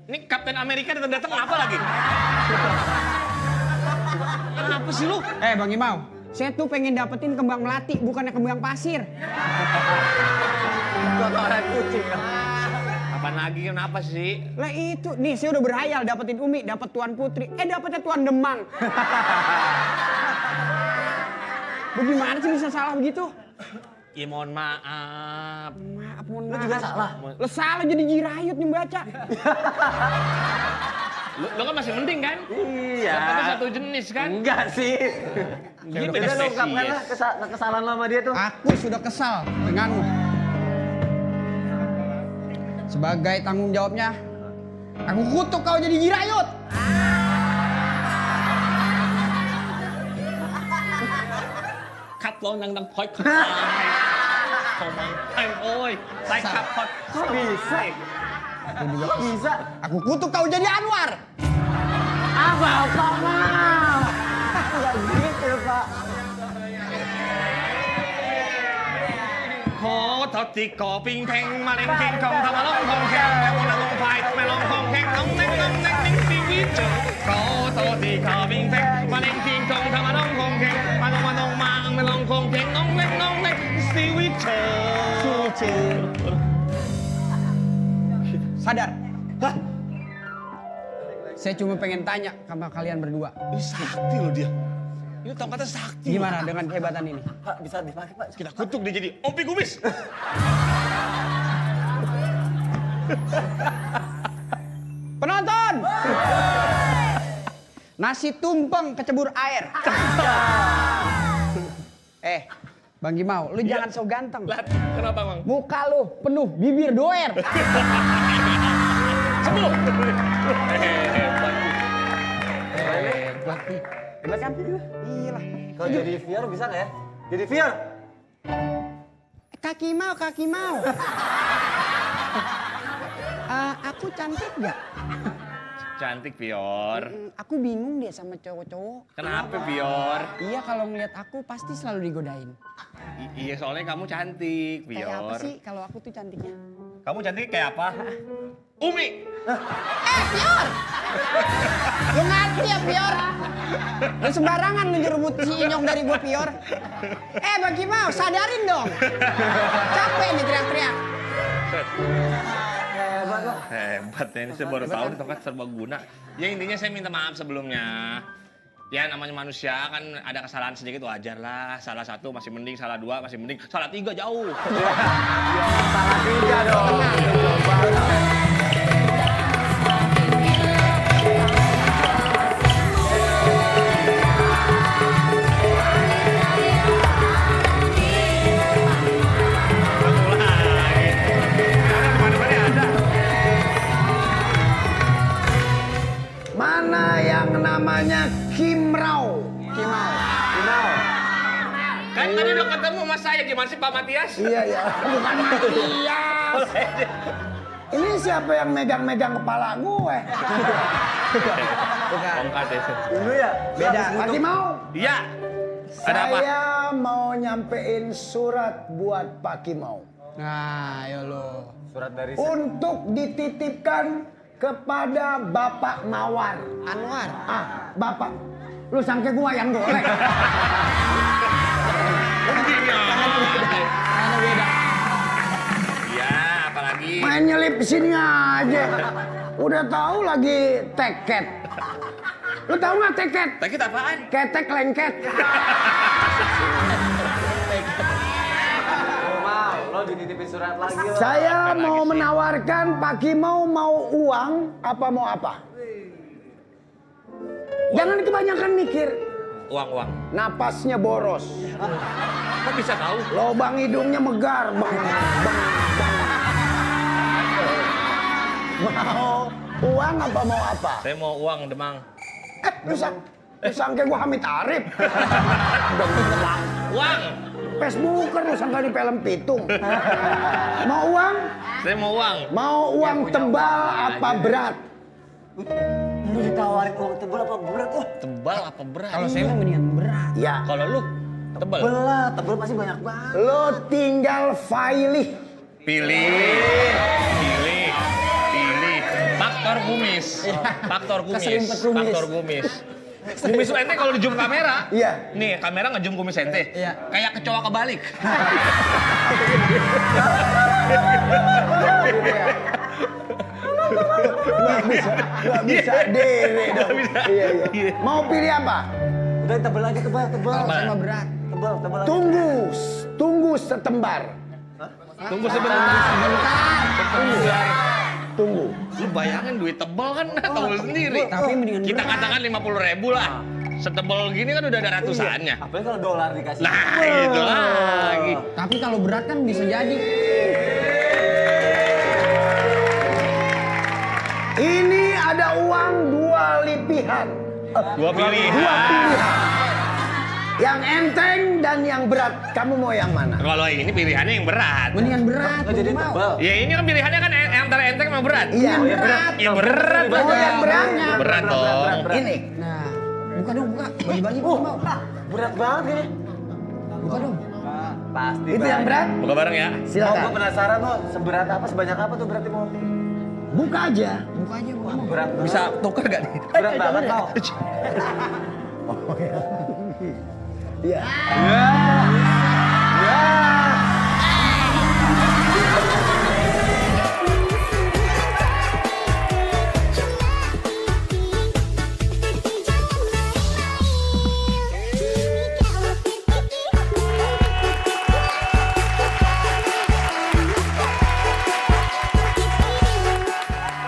Ini Kapten Amerika datang apa lagi? Apa sih lu? Bang Imau, saya tuh pengen dapetin kembang melati, bukannya kembang pasir. Kotoran kucing. Apaan lagi kenapa sih? Lah itu, nih saya udah berhayal dapetin Umi, dapet Tuan Putri, dapetnya Tuan Demang. Bagaimana sih bisa salah begitu? Ya mohon maaf. Mohon maaf. Lu juga salah? Lu salah jadi jirayut nih baca. Lu kan masih mending kan? Iya. Kita satu jenis kan? Enggak sih. Gini Udah lu ungkapkanlah kesalahan lama dia tuh. Aku sudah kesal denganmu. Sebagai tanggung jawabnya, aku kutuk kau jadi jirayut. Cut lo nang nang poi. Oi, saya kapot. Kok bisa? Aku juga bisa. Aku kutuk kau jadi Anwar. Apa mau? Enggak gitu, Pak. Ko toti ko ping peng maling king kong tama long kong keng mong long pai long kong keng nong neng ning pi wi chu. Ko toti ko ping peng maling king kong tama long kong keng manong mang long kong keng nong neng si wi chu. Sadar. Hah? Saya cuma pengen tanya sama kalian berdua. Ini sakti loh dia. Ini tongkatnya sakti. Gimana dengan kehebatan ini? Pak, bisa dipakai, Pak. Kita kutuk dia jadi Ompi Kumis. Penonton! Nasi tumpeng kecebur air. Bang Gimau, lu jangan so ganteng. Kenapa, Bang? Muka lu penuh bibir doer. Sembuh. Hebat kan? Iya lah. Kalau jadi Vior bisa nggak ya? Jadi Vior. Kaki mau. Aku cantik gak? Cantik, Pior. Aku bingung deh sama cowok-cowok. Kenapa, Pior? Iya kalau ngeliat aku pasti selalu digodain. Iya, soalnya kamu cantik, Pior. Kayak apa sih kalau aku tuh cantiknya? Kamu cantik kayak apa? Umi. Pior! Lu ngerti ya Pior? Lu sembarangan lu nyeruput si Inyong dari gua Pior. Bang Gimau, sadarin dong. Capek nih teriak-teriak. Hebat ya, ini saya baru tahu nih tongkat serbaguna. Ya intinya saya minta maaf sebelumnya. Ya namanya manusia kan ada kesalahan sedikit wajar lah. Salah satu masih mending, salah dua masih mending, salah tiga jauh. Salah tiga dong. Mana yang namanya Kimau? Kan tadi udah ketemu sama saya, gimana sih Pak Matias? Iya, bukan Matias. Ini siapa yang megang-megang kepala gue? Tongkat ya. Dulu ya. Beda. Bang Gimau? Iya. Ada apa? Saya mau nyampein surat buat Pak Kimau. Nah, ayo lo. Surat dari Untuk dititipkan kepada Bapak Mawar. Anwar. Bapak. Lu sangka gua yang golek. Iya, apalagi? Main nyelip sini aja. Udah tahu lagi teket. Lu tahu nggak teket? Teket apaan? Ketek lengket. Lo dititipin surat lagi lo. Saya mau menawarkan Pak Kimau mau uang apa mau apa? Jangan kebanyakan mikir. Uang. Napasnya boros. Kok bisa tahu? Lobang hidungnya megar. Bang. Mau uang apa mau apa? Saya mau uang, Demang. Lu sangka gua Hamid Arif. Uang. Facebooker lu sangka di film Pitung. Mau uang? Saya mau uang. Mau uang tebal apa berat? Lu ditawarin uang tebal apa berat? Tebal apa berat? Kalau saya mah mendingan berat. Ya. Kalau lu tebal. Tebal pasti banyak banget. Lo tinggal pilih. Pilih. Faktor kumis. Kumis lu ente kalau di zoom kamera. Iya. Nih, kamera nge-zoom kumis ente. Iya. Kayak kecoa kebalik. Gak bisa dewe dong. Iya. Mau pilih apa? Udah tebal aja tebal. Sama berat. Tebal aja. Tunggu setembar. Tunggu sebentar. Tunggu. Lu bayangin duit tebal kan tahu sendiri. Tapi mendingan Kita berat. katakan 50.000 lah. Setebal gini kan udah ada ratusannya. Apalagi kalau dolar dikasih. Nah, itu lagi. Tapi kalau berat kan bisa jadi. Ini ada uang 2 lipihan. Dua pilihan. Yang enteng dan yang berat, kamu mau yang mana? Kalau ini pilihannya yang berat. Mendingan berat. Nggak jadi mau. tebal. Ya ini kan pilihannya kan antara enteng sama berat. Iya, Oh, ya berat. Ya berat. Oh, yang beratnya. Berat dong. Ini. Nah, buka dong, buka. Bagi-bagi mau. Berat banget ini. Buka dong. Pasti. Itu yang berat? Buka bareng ya. Gue Silakan. penasaran loh, seberat apa, sebanyak apa tuh berarti mau? Buka aja. Buka aja. Mau. Berat banget. Bisa tuker gak nih? Berat banget tau. Iya.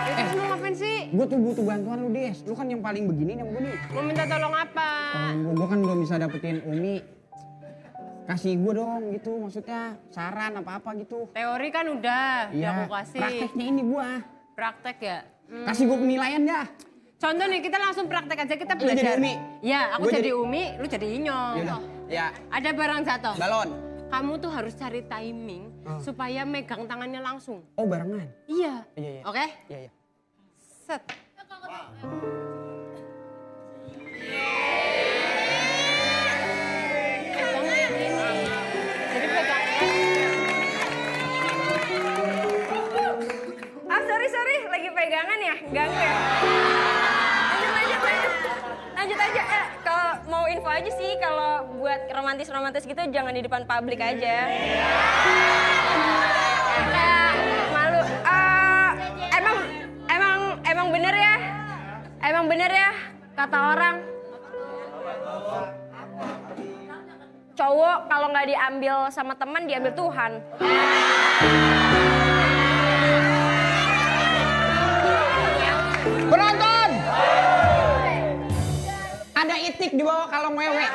Itu lu ngapain sih? Gue tuh butuh bantuan lu, Des. Lu kan yang paling begini yang gue nih. Mau minta tolong apa? Gue kan belum bisa dapetin Umi. Kasih gue dong gitu, maksudnya saran apa-apa gitu. Teori kan udah, Iya, aku kasih. prakteknya ini gue. Praktek ya? Kasih gue penilaian dah. Contoh nih, kita langsung praktek aja, kita Lu jadi belajar. Umi. Ya, aku Gua jadi jadi- Umi, lu jadi Inyong. Yaudah. Ya, Ada barang satu. balon. Kamu tuh harus cari timing supaya megang tangannya langsung. Oh, barengan. Iya. Iya, iya. Oke? Iya, iya. Set. Pegangnya yang ini. Jadi pegangnya. Ah, sorry, lagi pegangan ya? Ganggu ya? Lanjut aja. Kalau mau info aja sih, kalau buat romantis gitu jangan di depan publik aja. Malu. Emang bener ya, kata orang. Cowok kalau nggak diambil sama teman, diambil Tuhan. Penonton! Ada itik di bawah kalau ngewe.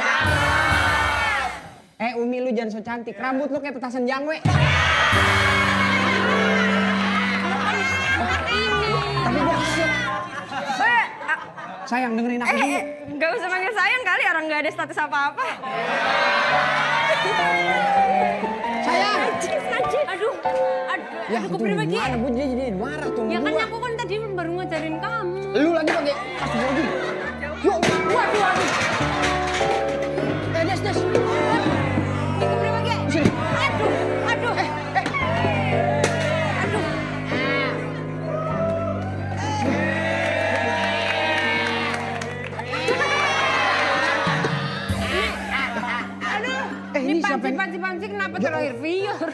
Umi lu jangan so cantik. Rambut lu kayak petasan jangwe. Tapi gua kesel. Sayang dengerin aku dulu. Gak usah manggil sayang kali, orang gak ada status apa-apa. Sayang. Aduh, Ya, aku itu pribadi. gimana? Gue jadi marah tuh. Ya sama kan gua. aku kan tadi baru ngajarin kamu. Lu lagi pakai astagfirullahaladzim. Yuk, waduh. Des. Aku pribadi. Sini. Aduh. Ini siapa yang... panci kenapa terakhir Vior?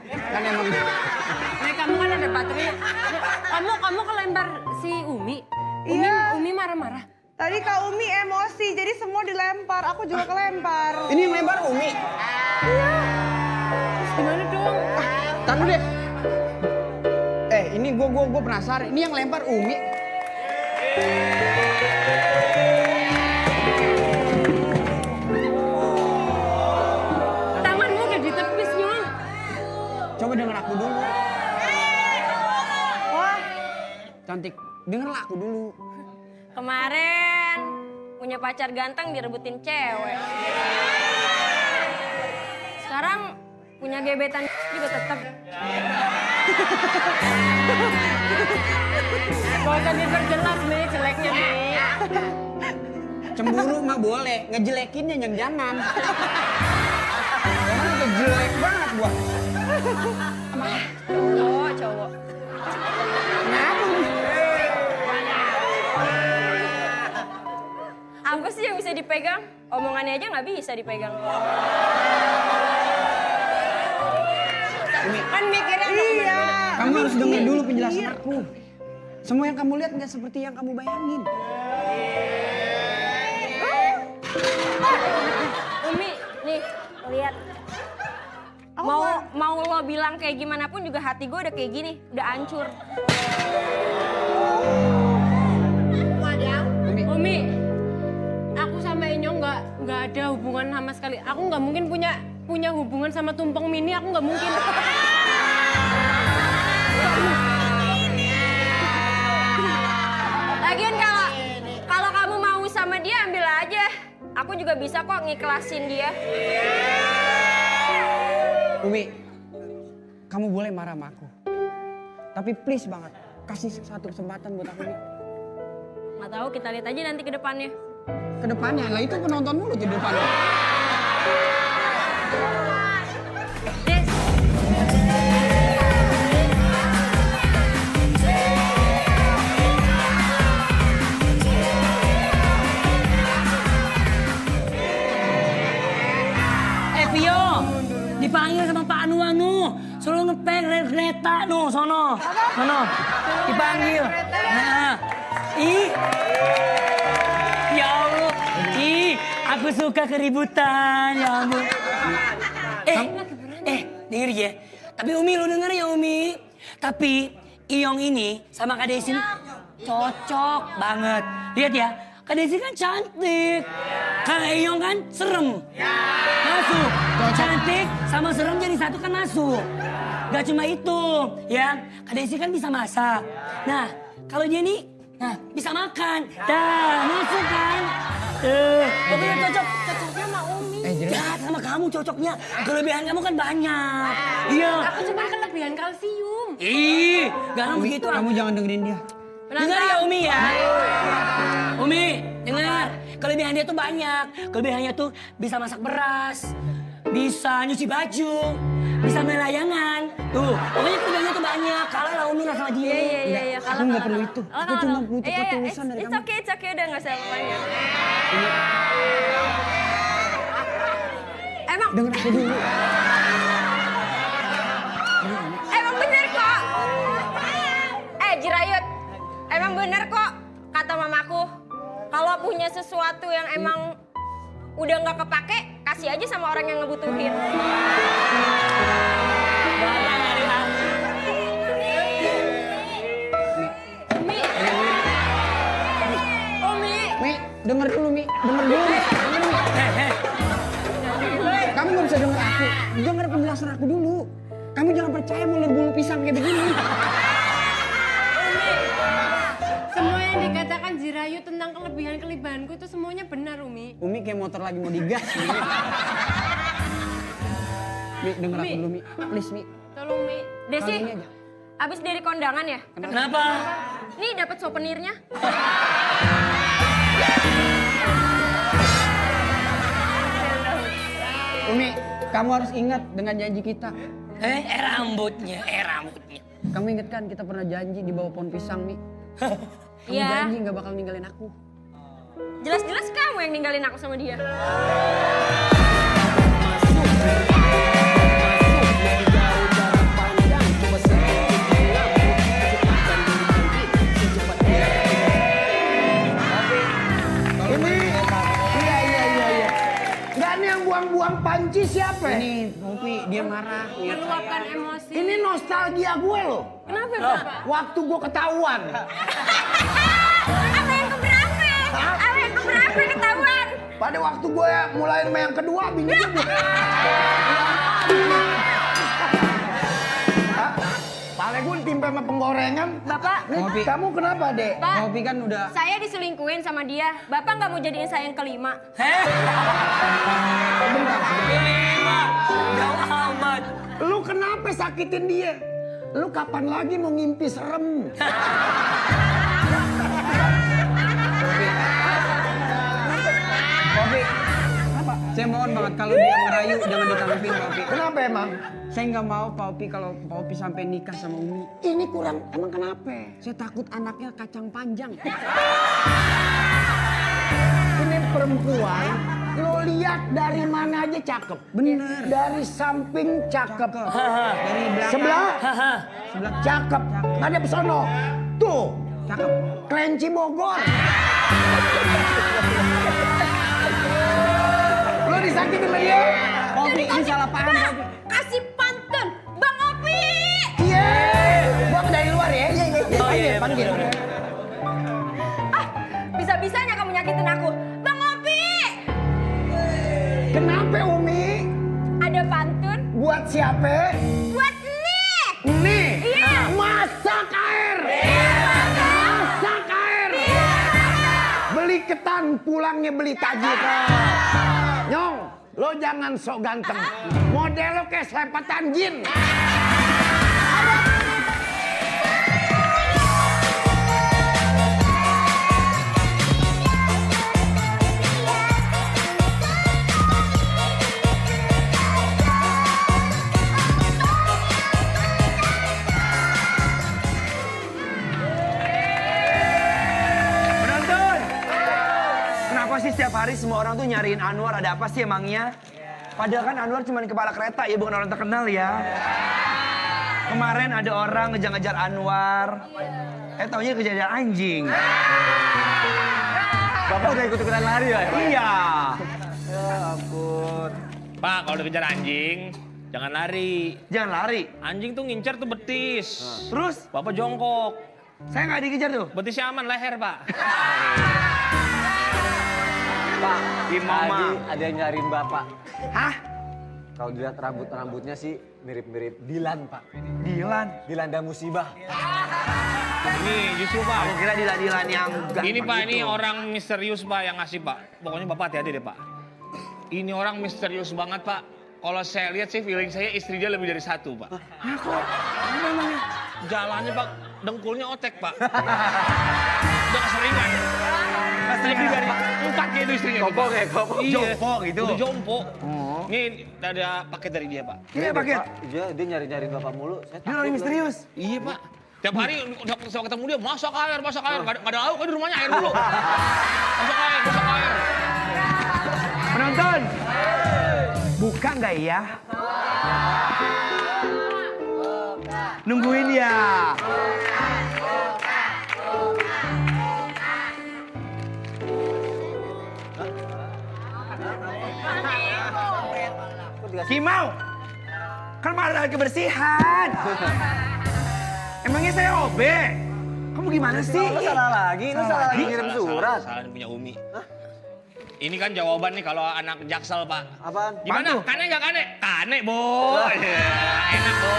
Kan emang... Nih kamu kan ada baterai. Kamu kelempar si Umi. Umi marah-marah. Tadi Kak Umi emosi, jadi semua dilempar. Aku juga kelempar. Ini yang lebar Umi. Terus gimana dong? Tahan deh. Ini gue penasaran. Ini yang lempar Umi. Tanganmu udah ditepis, Nyong. Coba denger aku dulu. Wah, Cantik, dengerlah aku dulu. Kemarin punya pacar ganteng direbutin cewek. Sekarang punya gebetan juga tetap. Gak usah diperjelas nih jeleknya nih. Cemburu mah boleh, ngejelekinnya yang jangan. Orang udah jelek banget gua. Cowok. Kenapa lu? Apa sih yang bisa dipegang? Omongannya aja nggak bisa dipegang. Kan mikirnya iya. Kamu harus denger dulu penjelasan aku. Semua yang kamu lihat nggak seperti yang kamu bayangin. Umi, nih, lihat. Mau lo bilang kayak gimana pun juga hati gue udah kayak gini, udah hancur. Umi, aku sama Inyong nggak ada hubungan sama sekali. Aku nggak mungkin punya hubungan sama tumpeng mini. Aku nggak mungkin. Lagian kalau kamu mau sama dia ambil aja. Aku juga bisa kok ngiklasin dia. Umi, kamu boleh marah sama aku. Tapi please banget, kasih satu kesempatan buat aku, Umi. Nggak tahu, kita lihat aja nanti ke depannya. Ke depannya, lah itu penonton mulu di depannya. Des. Pio, dipanggil sama Pak Anu, suruh ngepek rel kereta sono. Dipanggil. Nah, ya Allah, aku suka keributan, ya ampun. Denger ya. Tapi Umi, lu denger ya Umi. Tapi Iyong ini sama Kak Desi cocok banget. Lihat ya, Kak Desi kan cantik. Kang Iyong kan serem. Masuk. Cantik sama serem jadi satu kan masuk. Gak cuma itu, ya. Kak Desi kan bisa masak. Nah, kalau dia nih, bisa makan. Masuk kan. Pokoknya cocok. Cocoknya sama Umi. Ya, sama kamu cocoknya. Kelebihan kamu kan banyak. Iya. Aku cuma kelebihan kalsium. Gak begitu. Kamu jangan dengerin dia. Dengar ya Umi ya. Umi, dengar. Kelebihan dia tuh banyak. Kelebihannya tuh bisa masak beras. Bisa nyuci baju. Bisa main layangan. Tuh, pokoknya kelebihannya tuh banyak. Kalah lah Umi lah sama dia. Iya. Aku nggak perlu itu. Aku cuma butuh ketulusan dari kamu. It's okay, udah nggak usah banyak. Emang Dengar aku dulu. Emang bener kok. Jirayut. Emang bener kok kata mamaku. Kalau punya sesuatu yang emang udah nggak kepake, kasih aja sama orang yang ngebutuhin. Mi, denger dulu Mi, denger dulu. Kamu nggak bisa denger aku. Denger penjelasan aku dulu. Kamu jangan percaya mulut bulu pisang kayak begini. Semua yang dikatakan Jirayu tentang kelebihan-kelebihanku itu semuanya benar, Umi. Umi kayak motor lagi mau digas. Mi, denger aku dulu Mi. Please Mi. Tolong Mi. Desi, Kali ini aja. abis dari kondangan ya? Kenapa? Nih dapat souvenirnya. Umi, kamu harus ingat dengan janji kita. Rambutnya. Kamu ingat kan kita pernah janji di bawah pohon pisang Mi. Kamu Iya. janji nggak bakal ninggalin aku. Jelas-jelas kamu yang ninggalin aku sama dia. Iya. Gak nih yang buang-buang panci siapa? Ini Popi, dia marah. Meluapkan emosi. Ini nostalgia gue loh. Kenapa, Pak? Waktu gue ketahuan. Apa yang keberapa? Apa yang keberapa ketahuan? Pada waktu gue mulai sama yang kedua, bini gue. Pale gue ditimpa sama penggorengan. Bapak, Nih, kamu kenapa, Dek? Pak. Popi kan udah... saya diselingkuhin sama dia. Bapak nggak mau jadiin saya yang kelima. Kelima. Jauh amat. Lu kenapa sakitin dia? Lu kapan lagi mau ngimpi serem? Popi, apa? Saya mohon banget kalau dia ngerayu jangan ditanggepin Popi. Kenapa emang? Saya nggak mau Popi kalau Popi sampai nikah sama Umi. Ini kurang, emang kenapa? Saya takut anaknya kacang panjang. Ini perempuan, lo lihat dari mana aja cakep. Bener. Dari samping cakep. Dari belakang. Sebelah cakep. Ada pesono. Tuh. Cakep. Kelenci Bogor. Lo disakitin sama dia? Popi, ini salah paham Popi. Kasih pantun, Bang Opi. Iya. Gua dari luar ya. Iya. Panggil. Bisa-bisanya kamu nyakitin aku. Bang Opi. Kenapa Umi? Ada pantun Buat siapa? buat nih. Nih. Iya. Masak air. Masak air. Beli setan pulangnya beli tajil. Nyong, lo jangan sok ganteng. Model lo kayak selepatan jin. Sih setiap hari semua orang tuh nyariin Anwar, ada apa sih emangnya? Padahal kan Anwar cuma kepala kereta ya, bukan orang terkenal ya. Kemarin ada orang ngejar-ngejar Anwar, taunya kejar anjing. Bapak udah ikut-ikutan lari ya? Iya. Ya ampun. Pak, kalau dikejar anjing, jangan lari. Jangan lari. Anjing tuh ngincer tuh betis. Terus? Bapak jongkok. Saya nggak dikejar tuh. Betisnya aman, leher, Pak. Pak, Gimana? tadi ada yang nyariin Bapak. Hah? Kalau dilihat rambutnya sih mirip-mirip Dilan, Pak. Dilan? Dilanda musibah. Ini justru, Pak. Aku kira Dilan yang Ini, Pak, ini gitu. orang misterius, Pak, yang ngasih, Pak. Pokoknya Bapak hati-hati deh, Pak. Ini orang misterius banget, Pak. Kalau saya lihat sih feeling saya istri dia lebih dari satu, Pak. Hah, kok? Memangnya? Jalannya, Pak, dengkulnya otek, Pak. Udah keseringan. Lebih dari 4 kayak itu istrinya. Kopok ya, kopok. Iya. Jompo gitu? Udah jompo. Oh. Ini ada paket dari dia, Pak. Iya, paket. Iya, dia nyari-nyariin Bapak mulu. Saya Dia orang misterius. Iya, Pak. Tiap hari udah ketemu dia, masak air. Nggak ada lauk, kan di rumahnya air dulu. Masak air. Penonton, buka nggak ya? Nungguin ya. Kimau, kan marah kebersihan. Emangnya saya OB? Kamu gimana sih? Lu salah lagi, lu salah lagi ngirim surat. Salah punya Umi. Ini kan jawaban nih kalau anak Jaksel, Pak. Apaan? Gimana? Kane nggak kane? Kane, Bo. Enak, Bo.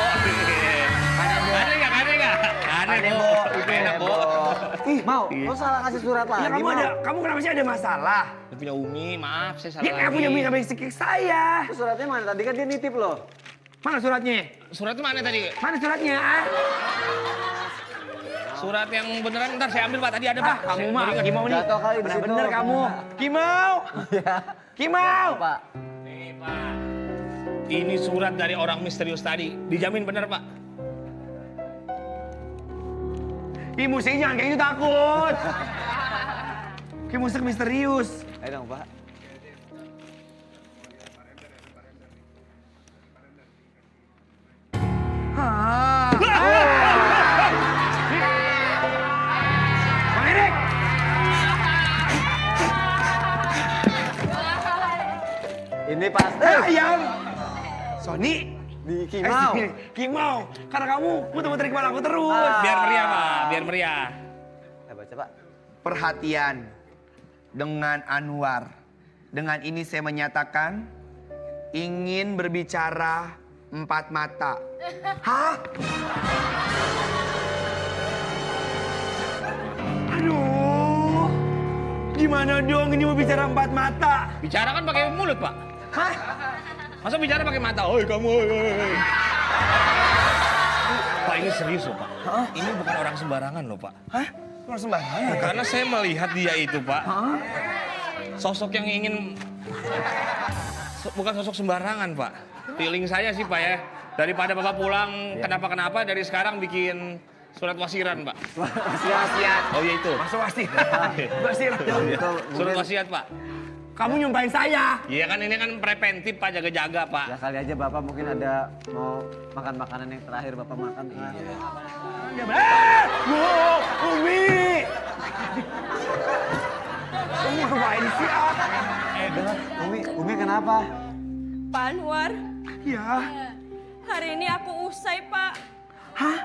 Kane nggak? Kane, Bo. Itu enak, Bo. Ih, mau, lu salah kasih surat lagi. Ya kamu kenapa sih ada masalah? Dia punya Umi, maaf saya salah Ya lagi. kamu punya Umi sampai sikik saya. Itu suratnya mana? Tadi kan dia nitip loh. Mana suratnya? Suratnya mana tadi? Mana suratnya? Ah? Surat yang beneran ntar saya ambil, Pak. Tadi ada, Pak. Kamu mah Kimau nih. Jatuh kali di situ. Bener kamu. Kimau. Kimau. Pak. Nih, Pak. Ini surat dari orang misterius tadi. Dijamin bener, Pak. Ih, musiknya jangan kayak gitu, takut. Kayak musik misterius. Ayo dong, Pak. Ah. Bang Erik. Ini pasti Ayam. Sony. di Kimau. Kimau. Karena kamu muter-muter di kepala aku terus. Biar meriah, Pak. Biar meriah. Baca, Pak. Perhatian dengan Anwar. Dengan ini saya menyatakan ingin berbicara 4 mata. Hah? Aduh. Gimana dong ini mau bicara 4 mata? Bicara kan pakai mulut, Pak. Hah? Masa bicara pakai mata? Oi, kamu, oi. Pak, ini serius loh, Pak. Ini bukan orang sembarangan loh, Pak. Hah? Orang sembarangan? Karena saya melihat dia itu, Pak. Sosok yang ingin... Bukan sosok sembarangan, Pak. Feeling saya sih, Pak, ya. Daripada Bapak pulang kenapa-kenapa, dari sekarang bikin surat wasiran, Pak. Wasiat. Oh, iya itu. Masuk wasiat. Wasiat. Surat wasiat, Pak. Kamu nyumpahin saya. Iya kan, ini kan preventif, Pak. Jaga-jaga, Pak. Ya kali aja Bapak mungkin ada mau makan makanan yang terakhir Bapak makan. Wow, Umi. Umi kemarin sih ah. Dengar, Umi kenapa? Pak Anwar, Ya. hari ini aku usai, Pak. Hah?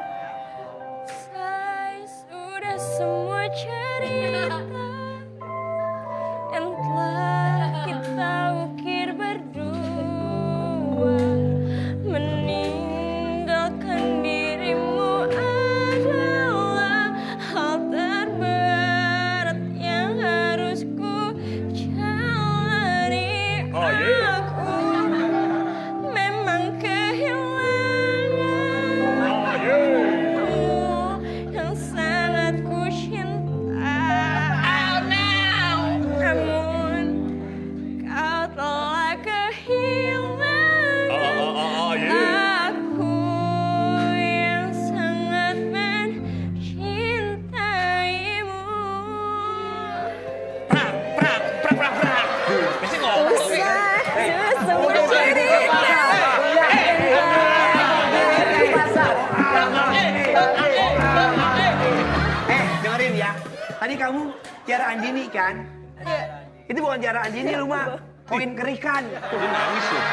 Usai sudah semua cerita yang telah kita ukir berdua. Meninggalkan dirimu adalah hal terberat yang harus ku Tadi kamu Tiara Andini kan? Iya. Itu bukan Tiara Andini lu mah. Koin kerikan. Dia nangis loh.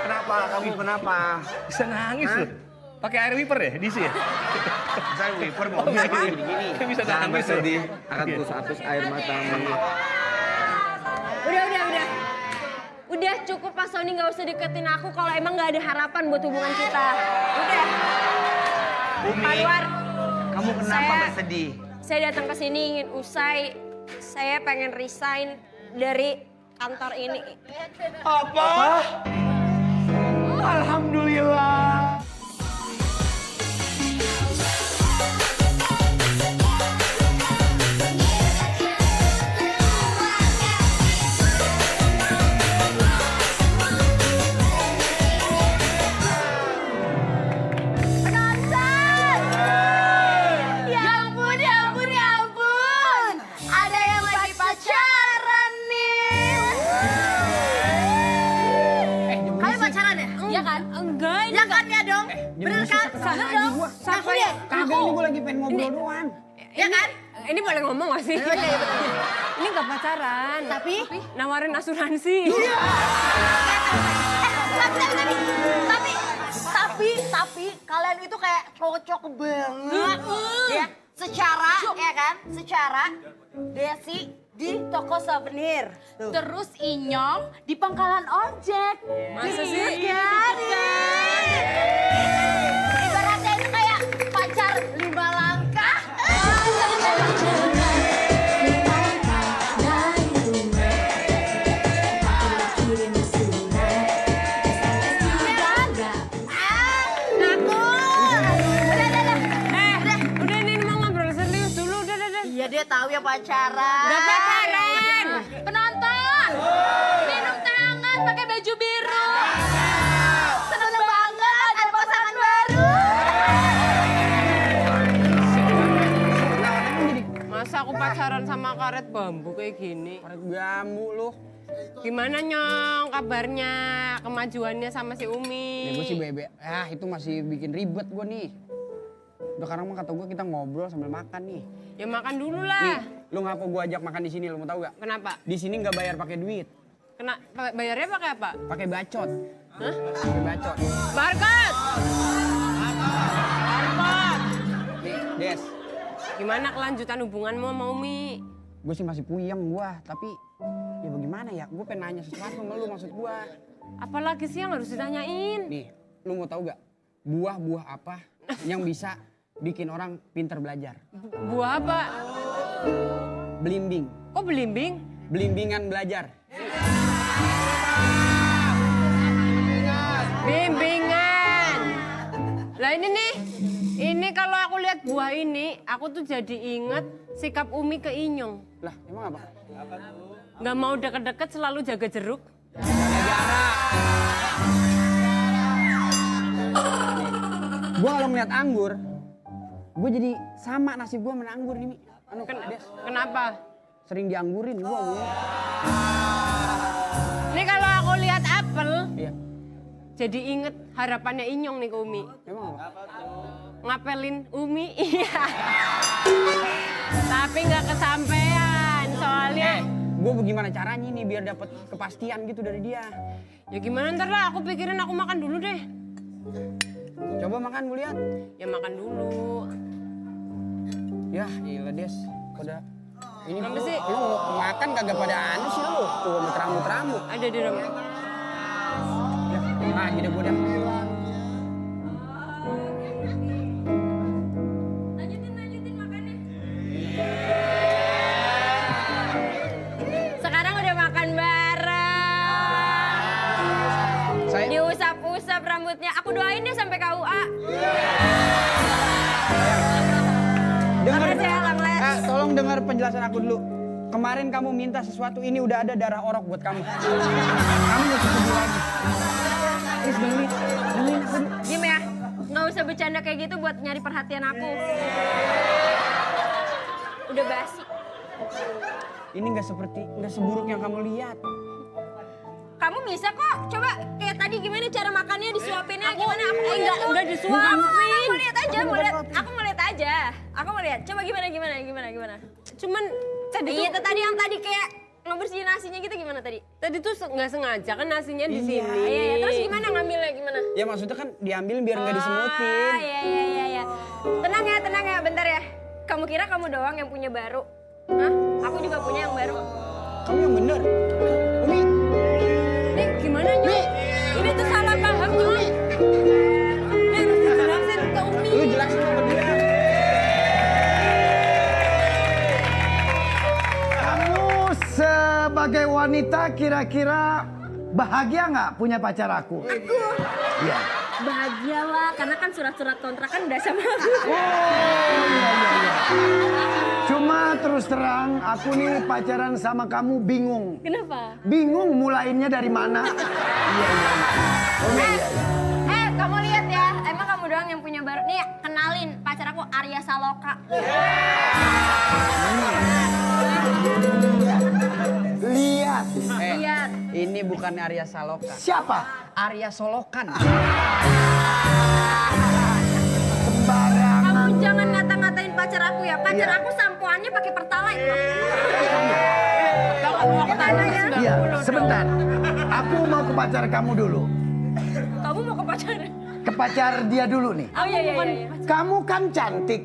Kenapa? Kamu kenapa? Bisa nangis loh. Pakai air wiper ya, DC ya? Saya wiper mau gini. Bisa Jangan nangis loh. bersedih, akan terus air matamu. Udah. Udah cukup Pak Sony, nggak usah deketin aku kalau emang nggak ada harapan buat hubungan kita. Udah. Umi, Pak Anwar, kamu kenapa Saya- bersedih? saya datang ke sini ingin usai. Saya pengen resign dari kantor ini. Apa? Alhamdulillah. Penonton! Ya ampun. Ada yang lagi pacaran nih. Kalian pacaran ya? Iya kan? Enggak, ini Ya kan ya dong? Bener kan? Bener dong? Aku lihat. Kagak, ini gue lagi pengen ngobrol doang. Ya kan? ini boleh ngomong gak sih? Ini gak pacaran. Tapi? Nawarin asuransi. Tapi kalian itu kayak cocok banget. Ya, secara Desi di toko souvenir. Terus Inyong di pangkalan ojek. Masa sih? Kan? Ibaratnya itu kayak pacar 5 langkah. Udah ini mau ngobrol serius dulu, udah. Iya dia tahu ya pacaran. Udah pacaran. Penonton, minum teh hangat pakai baju biru. Seneng banget ada pasangan baru. Masa aku pacaran sama karet bambu kayak gini? Karet bambu lu. Gimana Nyong kabarnya, kemajuannya sama si Umi? Ya gue sih bebe. Itu masih bikin ribet gue nih. Udah sekarang mah kata gue kita ngobrol sambil makan nih. Ya makan dulu Nih, lah. lu ngapa gue ajak makan di sini? Lu mau tahu gak? Kenapa? Di sini nggak bayar pakai duit, Bayarnya pakai apa? pakai bacot. Hah? Pakai bacot. Barcode! Nih, Des, Gimana kelanjutan hubunganmu sama Umi? gue sih masih puyeng gue, tapi ya bagaimana ya? Gue pengen nanya sesuatu sama lu maksud gue. Apalagi sih yang harus ditanyain? Nih, lu mau tahu gak? Buah-buah apa yang bisa bikin orang pinter belajar? Buah apa? Belimbing. Kok belimbing? Belimbingan belajar. Bimbingan. Lah ini nih, ini kalau aku lihat buah ini, aku tuh jadi inget sikap Umi ke Inyong. Lah, emang apa? Nggak mau deket-deket selalu jaga jeruk. Gue kalau ngeliat anggur, gue jadi sama nasib gue sama anggur nih, Mi. Des, Kenapa? sering dianggurin gue. Ini kalau aku lihat apel, Iya. jadi inget harapannya Inyong nih ke Umi. Emang apa? Ngapelin Umi, iya. Tapi nggak kesampean, soalnya... Gue bagaimana caranya nih biar dapat kepastian gitu dari dia. Ya gimana ntar lah, aku pikirin aku makan dulu deh. Coba makan gue lihat. Ya makan dulu. Ya, gila Des. Pada ini Kenapa sih? lu makan kagak pada anu sih lu. Tuh rambut-rambut. Ada di dalam. Ya, nah gini gue dah. Lanjutin makannya. Sekarang udah makan bareng. Saya Diusap-usap rambutnya. Aku doain deh sampai KUA. Makasih ya, Langles. tolong dengar penjelasan aku dulu. Kemarin kamu minta sesuatu, ini udah ada darah orok buat kamu. Kamu gak usah sedih lagi. Please dengerin. Diem ya. Nggak usah bercanda kayak gitu buat nyari perhatian aku. Udah basi. Ini nggak seburuk yang kamu lihat. Kamu bisa kok. Coba kayak tadi gimana cara makannya, disuapinnya gimana? Aku mau Enggak disuapin. Aku mau lihat aja, mau lihat. Aku mau lihat aja. Aku mau lihat. Coba gimana? cuman tadi Iya, tuh itu tadi yang tadi kayak ngebersihin nasinya gitu gimana tadi? tadi tuh nggak sengaja kan nasinya di sini. Iya, terus gimana ngambilnya gimana? Ya maksudnya kan diambil biar nggak disemutin. Iya. Tenang ya, bentar ya. Kamu kira kamu doang yang punya baru? Hah? Aku juga punya yang baru. Kamu yang bener. Umi, Nih gimana Nyi? Ini tuh salah paham Nyi. Nih harus dijelasin ke Umi. lu jelasin sama dia. Kamu sebagai wanita kira-kira bahagia nggak punya pacar aku? Aku Iya. bahagia lah, karena kan surat-surat kontrakan udah sama aku. Cuma terus terang, aku nih pacaran sama kamu bingung. Kenapa? Bingung mulainnya dari mana? Kamu lihat ya, emang kamu doang yang punya baru. Nih, kenalin pacar aku Arya Saloka. Lihat. Lihat. Ini bukan Arya Saloka. Siapa? Arya Solokan. Kamu jangan ngata-ngatain pacar aku ya. Pacar aku sampoannya pakai Pertalite loh. Gimana ya? Iya, sebentar. Aku mau ke pacar kamu dulu. Kamu mau ke pacar? Ke pacar dia dulu nih. Oh iya. Kamu kan cantik.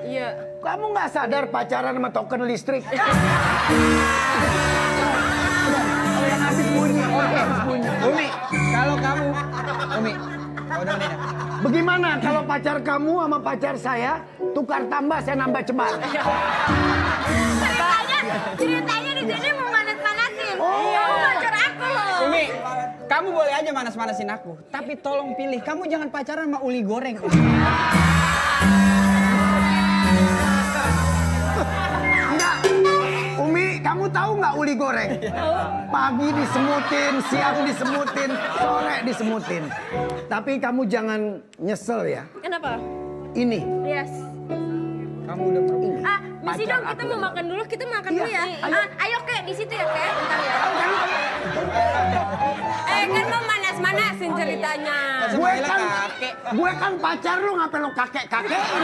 Iya. Kamu nggak sadar pacaran sama token listrik? Habis bunyi. Umi, kalau kamu, Umi, kau dengerin ya. Bagaimana kalau pacar kamu sama pacar saya tukar tambah, saya nambah ceban? Ceritanya di sini mau manas-manasin. Kamu pacar aku loh. Umi, kamu boleh aja manas-manasin aku, tapi tolong pilih. Kamu jangan pacaran sama uli goreng. Enggak. Umi, kamu tahu nggak uli goreng? Pagi disemutin, siang disemutin, sore disemutin. Tapi kamu jangan nyesel ya. Kenapa? Ini. Yes. Kamu udah pergi. Misi dong, kita mau makan dulu. Kita makan dulu ya. Ayo Kek, di situ ya Kek. Bentar ya. Kan mau manas-manasin ceritanya. Gue kan pacar lu, ngapain lo kakek-kakekin?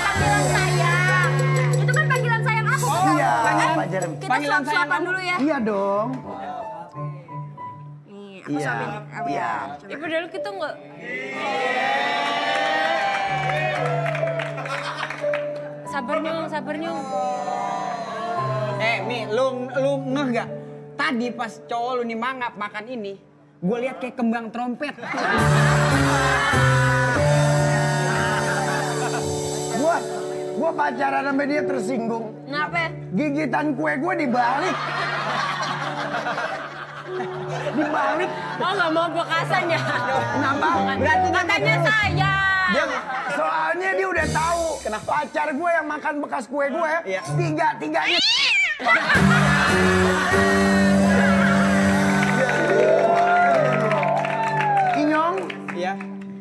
Panggilan sayang. Itu kan panggilan sayang aku. Iya, pacar. Kita Panggilan sayang suap-suapan kamu. dulu ya. Iya dong. Nih, aku Iya. suapin. Iya. Ya padahal kita nggak. Sabar nyong. Mi, lu ngeh gak? Tadi pas cowok lu nih mangap makan ini, gue lihat kayak kembang trompet. Gua pacaran sama dia tersinggung. Kenapa? Gigitan kue gue dibalik. Dibalik. Oh nggak mau bekasan ya? Kenapa? Berarti dia Katanya saya. Soalnya dia udah tahu pacar gue yang makan bekas kue gue. Iya. Tiga-tiganya. Inyong, Iya.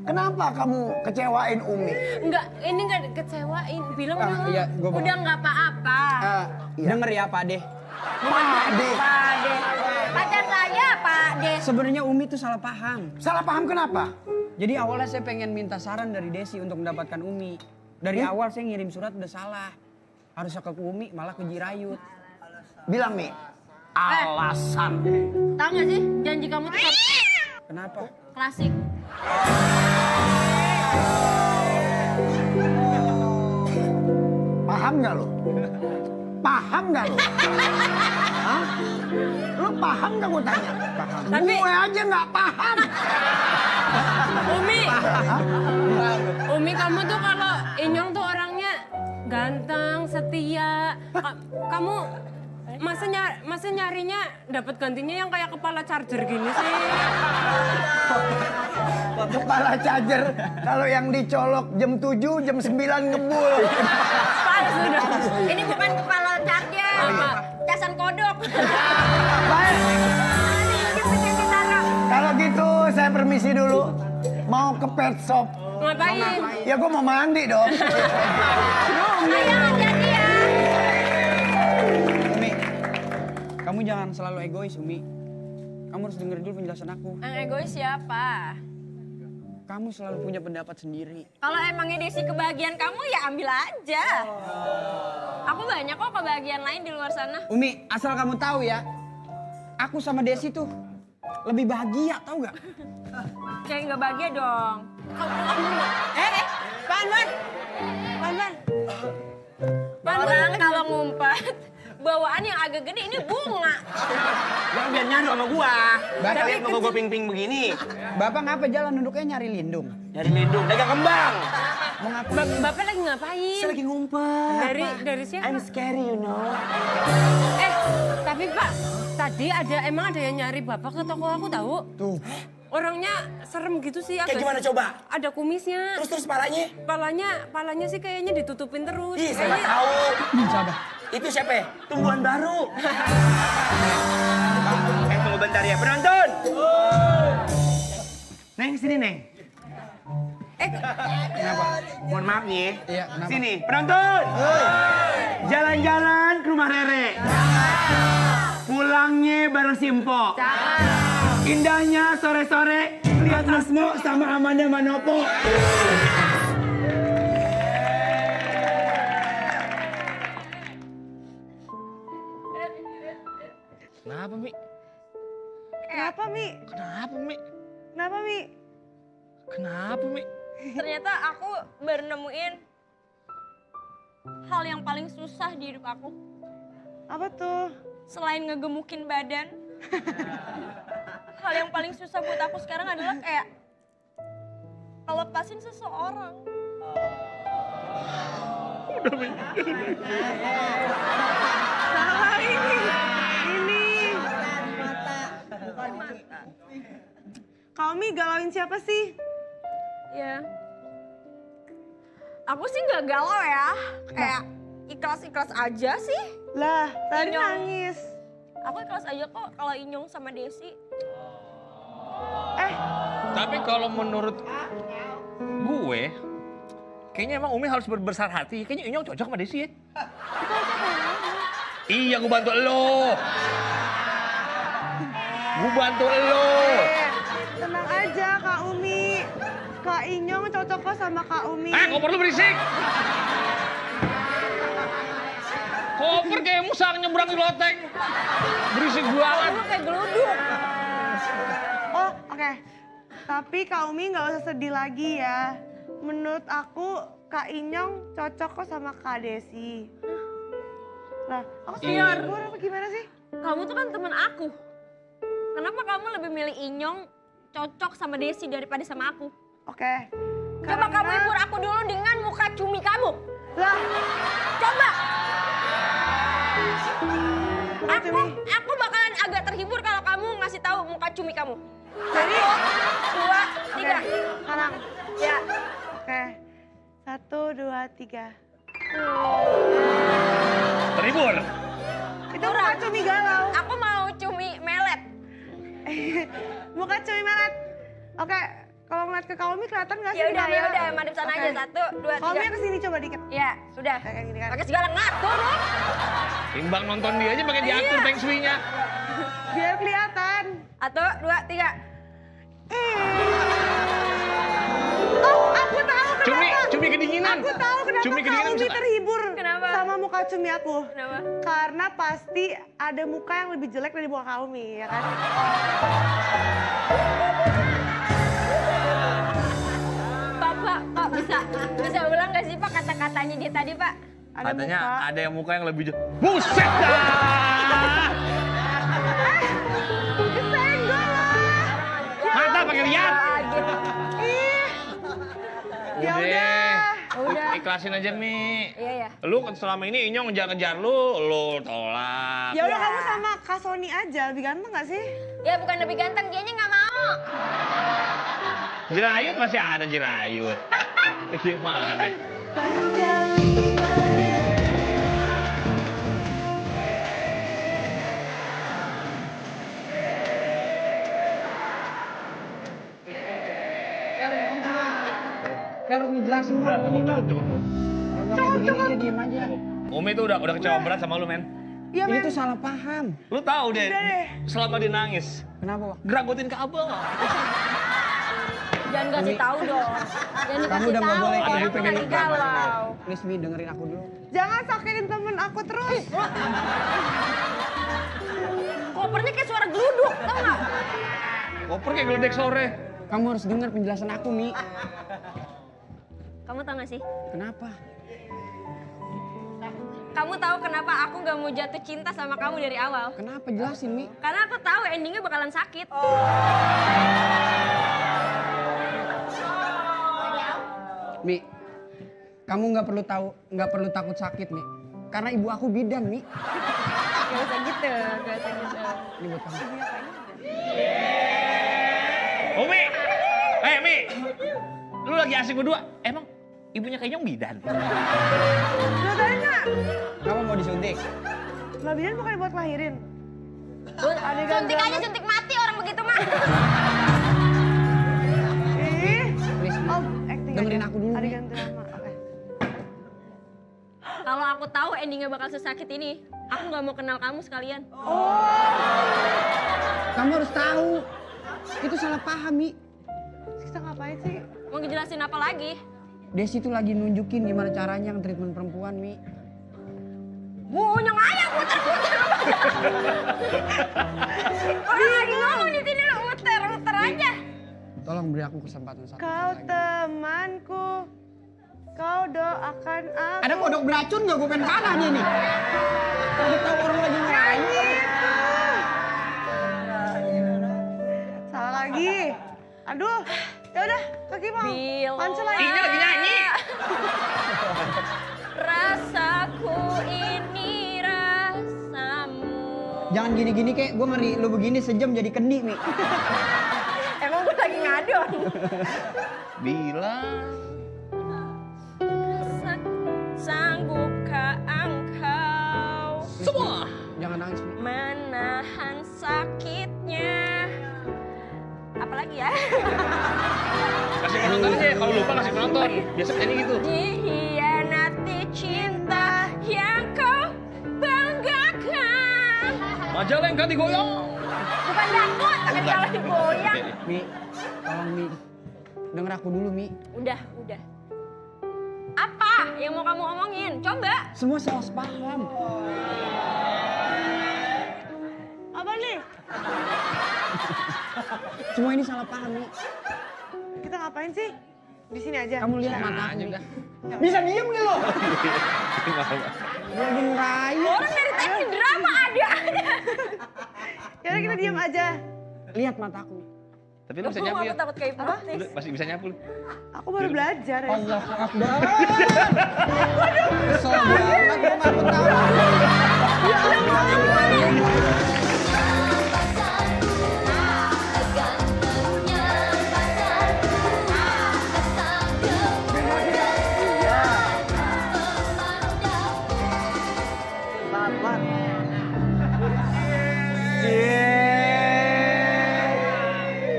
kenapa kamu kecewain Umi? Enggak, ini nggak kecewain. Bilang dulu. Iya, gua Udah nggak apa-apa. Denger ya Pak De. Pade. Pak De. Pacar saya Pak De. Sebenarnya Umi tuh salah paham. Salah paham kenapa? Jadi awalnya saya pengen minta saran dari Desi untuk mendapatkan Umi. Dari awal saya ngirim surat udah salah. Harusnya ke Umi malah ke Jirayut. Bilang nih, alasan. Tahu nggak sih janji kamu tuh Kenapa? klasik. Paham nggak lo? Paham nggak lo? Hah? Lo paham nggak gue tanya? Paham. Gue aja nggak paham. Umi kamu tuh kalau Inyong tuh orangnya ganteng, setia. Kamu masa nyarinya dapat gantinya yang kayak kepala charger gini sih? Kepala charger, kalau yang dicolok jam 7, jam 9 ngebul. Pas sudah. Ini bukan kepala charger. Casan kodok. Baik. Kalau gitu saya permisi dulu. Mau ke pet shop. Ngapain? Ya gue mau mandi dong. Ayo hati-hati ya. Umi, kamu jangan selalu egois Umi. Kamu harus denger dulu penjelasan aku. Yang egois siapa? kamu selalu punya pendapat sendiri. Kalau emangnya Desi kebahagiaan kamu ya ambil aja. Aku banyak kok kebahagiaan lain di luar sana. Umi, asal kamu tahu ya, aku sama Desi tuh lebih bahagia, tahu gak? Kayak nggak bahagia dong. Pan kalau ngumpet, bawaan yang agak gede ini bunga. Jangan biar nyari sama gua. Bapak Lihat mau gua ping-ping begini. Bapak ngapa jalan duduknya nyari lindung? Nyari lindung, dagang kembang. Mau ngapain? Bapak lagi ngapain? Saya lagi ngumpet. Dari siapa? I'm scary, you know. Tapi Pak, tadi emang ada yang nyari Bapak ke toko aku tahu. Tuh. Orangnya serem gitu sih. Kayak gimana coba? Ada kumisnya. Terus palanya? Palanya sih kayaknya ditutupin terus. Ih, saya nggak tahu. Siapa? Itu siapa? Tumbuhan baru. Tunggu bentar ya, penonton. Neng, sini Neng. Kenapa? Mohon maaf nih. Iya, kenapa? Sini, penonton. Jalan-jalan ke rumah Rere. Pulangnya bareng Simpo. Indahnya sore-sore lihat Mas Mo sama Amanda Manopo. Kenapa, Mi? Kenapa, Mi? Kenapa, Mi? Kenapa, Mi? Kenapa, Mi? Ternyata aku baru nemuin hal yang paling susah di hidup aku. Apa tuh? Selain ngegemukin badan, hal yang paling susah buat aku sekarang adalah kayak ngelepasin seseorang. Salah ini. Kau Mi galauin siapa sih? Ya, aku sih nggak galau ya, kayak ikhlas-ikhlas aja sih. Lah, tadi Inyong. nangis. Aku ikhlas aja kok kalau Inyong sama Desi. Tapi kalau menurut gue, kayaknya emang Umi harus berbesar hati. Kayaknya Inyong cocok sama Desi ya. Iya, gue bantu lo. Gue bantu lo. Tenang aja Kak Umi. Kak Inyong cocok kok sama Kak Umi. Koper lu berisik. Koper kayak musang nyebrang di loteng. Berisik banget. Aku kayak geluduk. Oh, oke. Tapi Kak Umi nggak usah sedih lagi ya. Menurut aku Kak Inyong cocok kok sama Kak Desi. Lah, aku Iya. salah apa gimana sih? Kamu tuh kan temen aku. Kenapa kamu lebih milih Inyong cocok sama Desi daripada sama aku? Oke. Coba kamu hibur aku dulu dengan muka cumi kamu. Lah, Coba. Muka cumi. Aku bakalan agak terhibur kalau kamu ngasih tahu muka cumi kamu. Jadi, 2, 3. sekarang. Ya. Oke. 1, 2, 3. Terhibur. Itu muka cumi galau. Aku mau cumi melet. Muka cumi melet. Oke, kalau ngeliat ke Kak Umi kelihatan nggak sih? Ya di udah, kamera? ya udah, madep sana Oke. aja. 1, 2, Kak Umi 3. kesini coba dikit. Ya, sudah. Kayak gini kan. Pakai segala ngatur loh. Timbang nonton dia aja pakai diatur Iya. feng shui-nya. Biar kelihatan. 1, 2, 3. Oh, aku tahu kenapa. Cumi kedinginan. Aku tahu kenapa Cumi Kak kedinginan Umi bisa- terhibur Kenapa? sama muka cumi aku. Kenapa? Karena pasti ada muka yang lebih jelek dari muka Kak Umi, ya kan? Pak, bisa ulang nggak sih Pak kata-katanya dia tadi Pak? Ada Katanya muka. ada yang muka yang lebih buset dah. Kesenggol lah. Mata pakai lihat. Ya udah. Udah. Ikhlasin aja, Mi. Iya ya. Lu kan selama ini Inyong ngejar-ngejar lu tolak. Ya udah Ya. kamu sama Kak Sony aja, lebih ganteng gak sih? Ya bukan lebih ganteng, dianya nggak mau. Jirayut masih ada Jirayut. Gimana? Kan harus ngejelasin dulu. Cocok. Diem aja. Umi tuh udah kecewa berat sama lu, men. Iya, Ini men. tuh salah paham. Lu tahu deh, Udah deh. selama dia nangis, Kenapa, Wak? geragotin ke abang. Jangan kasih tahu dong. Jangan Kamu dikasih udah nggak tahu. boleh kayak Orang gitu, lagi Mimi. galau. Please Mi, dengerin aku dulu. Jangan sakitin temen aku terus. Kopernya kayak suara geluduk, tau nggak? Koper kayak geledek sore. Kamu harus dengar penjelasan aku, Mi. Kamu tahu nggak sih? Kenapa? Kamu tahu kenapa aku gak mau jatuh cinta sama kamu dari awal? Kenapa? Jelasin, Mi. Karena aku tahu endingnya bakalan sakit. Mi, kamu nggak perlu takut sakit, Mi. Karena ibu aku bidan, Mi. Gak usah gitu, gak usah gitu. Ini buat kamu. Umi! Mi! Lu lagi asik berdua, emang ibunya kayaknya bidan? Udah tanya. Kamu mau disuntik? Lah bidan bukan buat lahirin. Suntik aja, suntik mati orang begitu mah. Ih. Please, Mi. Oh, acting Dengerin aja. aku dulu, Mi. Adegan drama. Oke. Kalau aku tahu endingnya bakal sesakit ini, aku gak mau kenal kamu sekalian. Kamu harus tahu. Itu salah paham, Mi. Kita ngapain sih? Mau ngejelasin apa lagi? Desi tuh lagi nunjukin gimana caranya nge-treatment perempuan, Mi. Bunyong aja, muter-muter. Orang lagi ngomong di sini lo muter-muter aja. Tolong beri aku kesempatan satu Kau lagi. temanku. Kau doakan aku. Ada kodok beracun nggak? Gue pengen kalah nih nih. Kalau tahu orang lagi ngerayu. Salah lagi. Aduh. Ya udah, kaki mau. Bila. Pancel lagi. Ini lagi nyanyi. Rasaku ini rasamu. Jangan gini-gini kek, gue ngeri lu begini sejam jadi kendi, Mi. Emang gue lagi ngadon. Bilang. Sanggupkah engkau Semua. Jangan nangis, Mi. menahan sakitnya? Apalagi ya? Kasih penonton aja, kalau lupa kasih penonton. Biasa nyanyi gitu. Dihianati cinta yang kau banggakan. Majalengka digoyang. Bukan dangdut, tapi kalau digoyang. Mi, tolong Mi. Denger aku dulu, Mi. Udah. Apa yang mau kamu omongin? Coba. Semua salah paham. Apa nih? Semua ini salah paham, Mi. Kita ngapain sih? Di sini aja. Kamu lihat mata aku, Aja Mi. udah. Bisa diem gak lo? Gue lagi ngerayu. Orang dari tadi drama ada. Ya udah kita diam aja. Lihat mataku. Tapi lu bisa nyapu Aku ya? takut kayak hipnotis. Lu masih bisa nyapu lu. Aku baru belajar ya. Allah Akbar. Kesel banget, gue gak ketawa.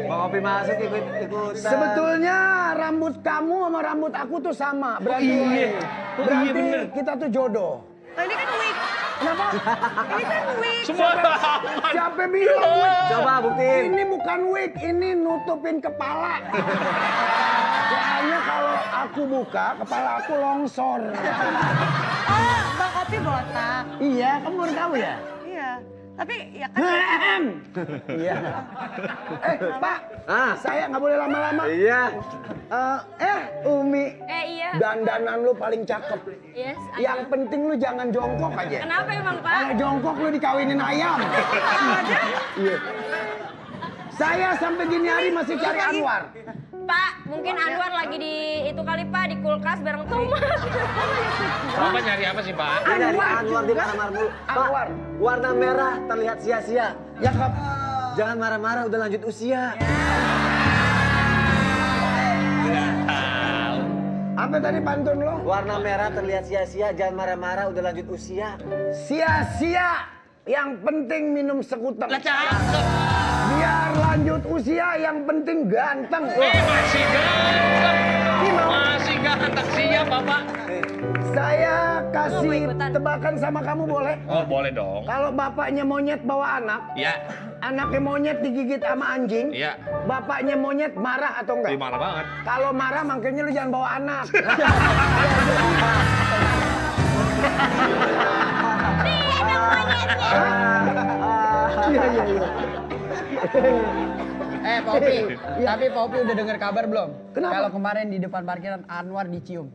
Bang Opi masuk ikut-ikutan. Sebetulnya rambut kamu sama rambut aku tuh sama. Berarti, berarti bener. kita tuh jodoh. Nah, ini kan wig. Kenapa? Ini kan wig. Semua Siapa bilang wig? Coba buktiin. Ini bukan wig, ini nutupin kepala. Soalnya kalau aku buka, kepala aku longsor. Oh, Bang Opi botak. Iya, kamu baru tahu ya? Iya. Tapi ya kan. Iya. Pak, saya nggak boleh lama-lama. Iya. Umi, Iya. dandanan lu paling cakep. Yes, Yang penting lu jangan jongkok aja. Kenapa emang, Pak? Kalau jongkok lu dikawinin ayam. Iya. Saya sampai gini hari masih cari Anwar. Pak, mungkin Anwar lagi di itu kali Pak, di kulkas bareng tomat. Bapak nyari apa sih, Pak? Ini dari Anwar di kamar mulu. Pak, Anwar. warna merah terlihat sia-sia. Ya kap. Jangan marah-marah, udah lanjut usia. Apa tadi pantun lo? Warna merah terlihat sia-sia, jangan marah-marah, udah lanjut usia. Sia-sia. Yang penting minum sekuteng. Lah cakep. Biar lanjut usia yang penting ganteng. Masih ganteng. Masih ganteng. Siap, Bapak. Saya Nggak kasih mau ikutan. tebakan sama kamu boleh? Oh boleh dong. Kalau bapaknya monyet bawa anak, Iya, anaknya monyet digigit sama anjing, iya. bapaknya monyet marah atau enggak? Marah banget. Kalau marah makanya lu jangan bawa anak. Iya, iya, iya. Popi, tapi Popi udah dengar kabar belum? Kenapa? Kalau kemarin di depan parkiran Anwar dicium.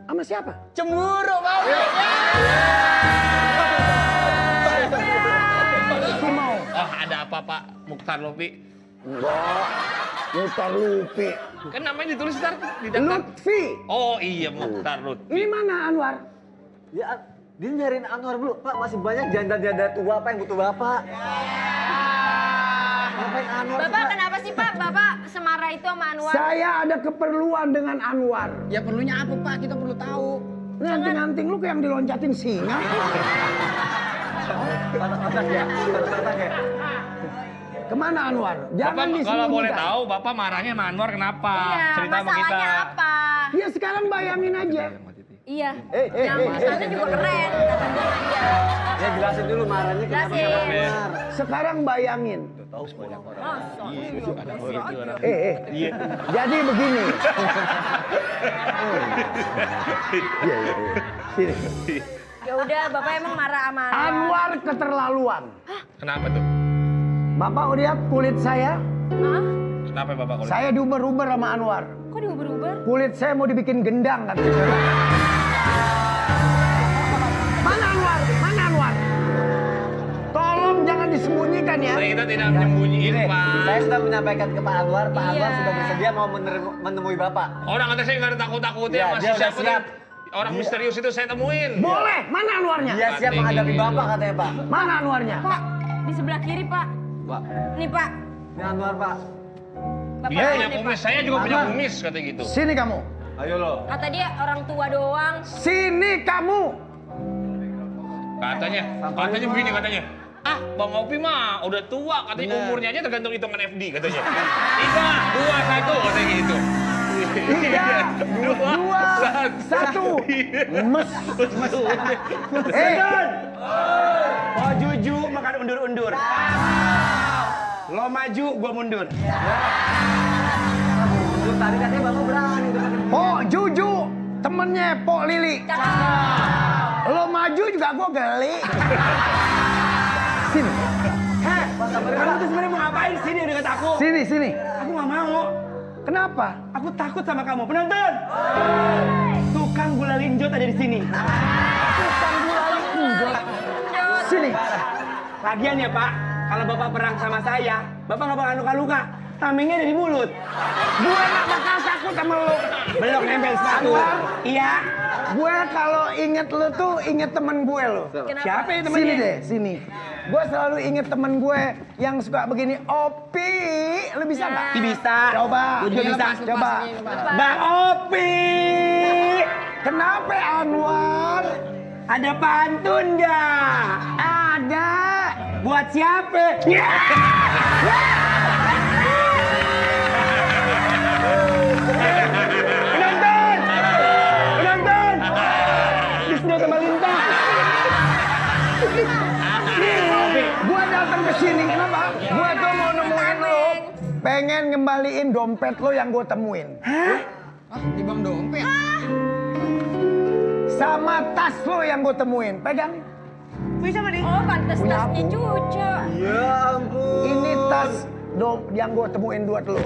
Sama siapa? Cemburu, Popi. Mau. Oh ada apa Pak Mukhtar Lutfi? Enggak. Mukhtar Lutfi. Kan namanya ditulis ntar di daftar. Lutfi. Oh iya Mukhtar Lutfi. Ini mana Anwar? Ya, dia nyariin Anwar dulu. Pak, masih banyak janda-janda tua Pak yang butuh Bapak. Ngapain Anwar? Bapak kenapa sih Pak? Bapak semarah itu sama Anwar? Saya ada keperluan dengan Anwar. Ya perlunya apa, Pak? Kita perlu tahu. Nanting-nanting lu kayak yang diloncatin singa. Otak ya? Otak ya? Kemana Anwar? Jangan Bapak disembunyikan. kalau boleh tahu Bapak marahnya sama Anwar kenapa? Iya, Cerita sama kita. masalahnya apa? Ya sekarang bayangin aja. Iya. Yang masalahnya juga keren. Kata gue iya. Ya jelasin dulu marahnya kenapa sama Jelasin. Anwar. Sekarang bayangin. Masa? Jadi begini. Sini. Ya udah, Bapak emang marah sama Anwar. Anwar keterlaluan. Kenapa tuh? Bapak lihat kulit saya. Hah? Kenapa Bapak kalau? Saya diuber-uber sama Anwar. Kok diuber-uber? Kulit saya mau dibikin gendang katanya. Mana Anwar? Mana Anwar? Tolong jangan disembunyikan ya. Kita tidak menyembunyiin Pak. Saya sudah menyampaikan ke Pak Anwar. Pak Iya. Anwar sudah bersedia mau menemui Bapak. Orang kata saya nggak ada takut-takutnya Iya, masih dia udah siapa siap. tuh? Orang misterius itu saya temuin. Boleh. Mana Anwarnya? Dia siap menghadapi Bapak katanya Pak. Mana Anwarnya? Pak, di sebelah kiri Pak. Pak, Nih Pak. ini Anwar Pak. Bapak Dia punya nih Pak. kumis, saya juga punya Anwar. kumis kata gitu. Sini kamu. Ayo lo. Kata dia orang tua doang. Sini kamu. Katanya begini katanya. Ah, Bang Opi mah udah tua, katanya umurnya aja tergantung hitungan FD katanya. 3, 2, 1 katanya gitu. 3, 2, 1. Mes. Oh juju makan undur-undur. Lo maju, gua mundur. Tadi katanya Bapak berani. Pok Juju, temennya Pok Lili. Lo maju juga gua geli. Sini. Kamu tuh sebenarnya mau ngapain sini dekat aku? Sini, sini. Aku nggak mau. Kenapa? Aku takut sama kamu. Penonton. Tukang gula linjot ada di sini. Sini. Lagian ya Pak, kalau Bapak perang sama saya, Bapak nggak bakal luka-luka. Tamengnya ada di mulut. Gue gak bakal takut sama lo. Belok nempel sepatu. Anwar. Iya. Gue kalau inget lo tuh inget temen gue lo. Siapa ya temennya? Sini deh, sini. Gue selalu inget temen gue yang suka begini. Opi, lo bisa nggak? Bisa. Coba. Gue juga bisa. Coba. Bang Opi. Kenapa Anwar? Ada pantun nggak? Ada. Buat siapa? Penonton! Penonton! Wisnu sama Lintang. Gue datang ke sini kenapa? Gue tuh mau nemuin lo. Pengen ngembaliin dompet lo yang gue temuin. Ah, dibang dompet. Sama tas lo yang gue temuin. Pegang. Bisa mah Oh, pantes tasnya cucu. Ya ampun. Ini tas yang gue temuin buat lo.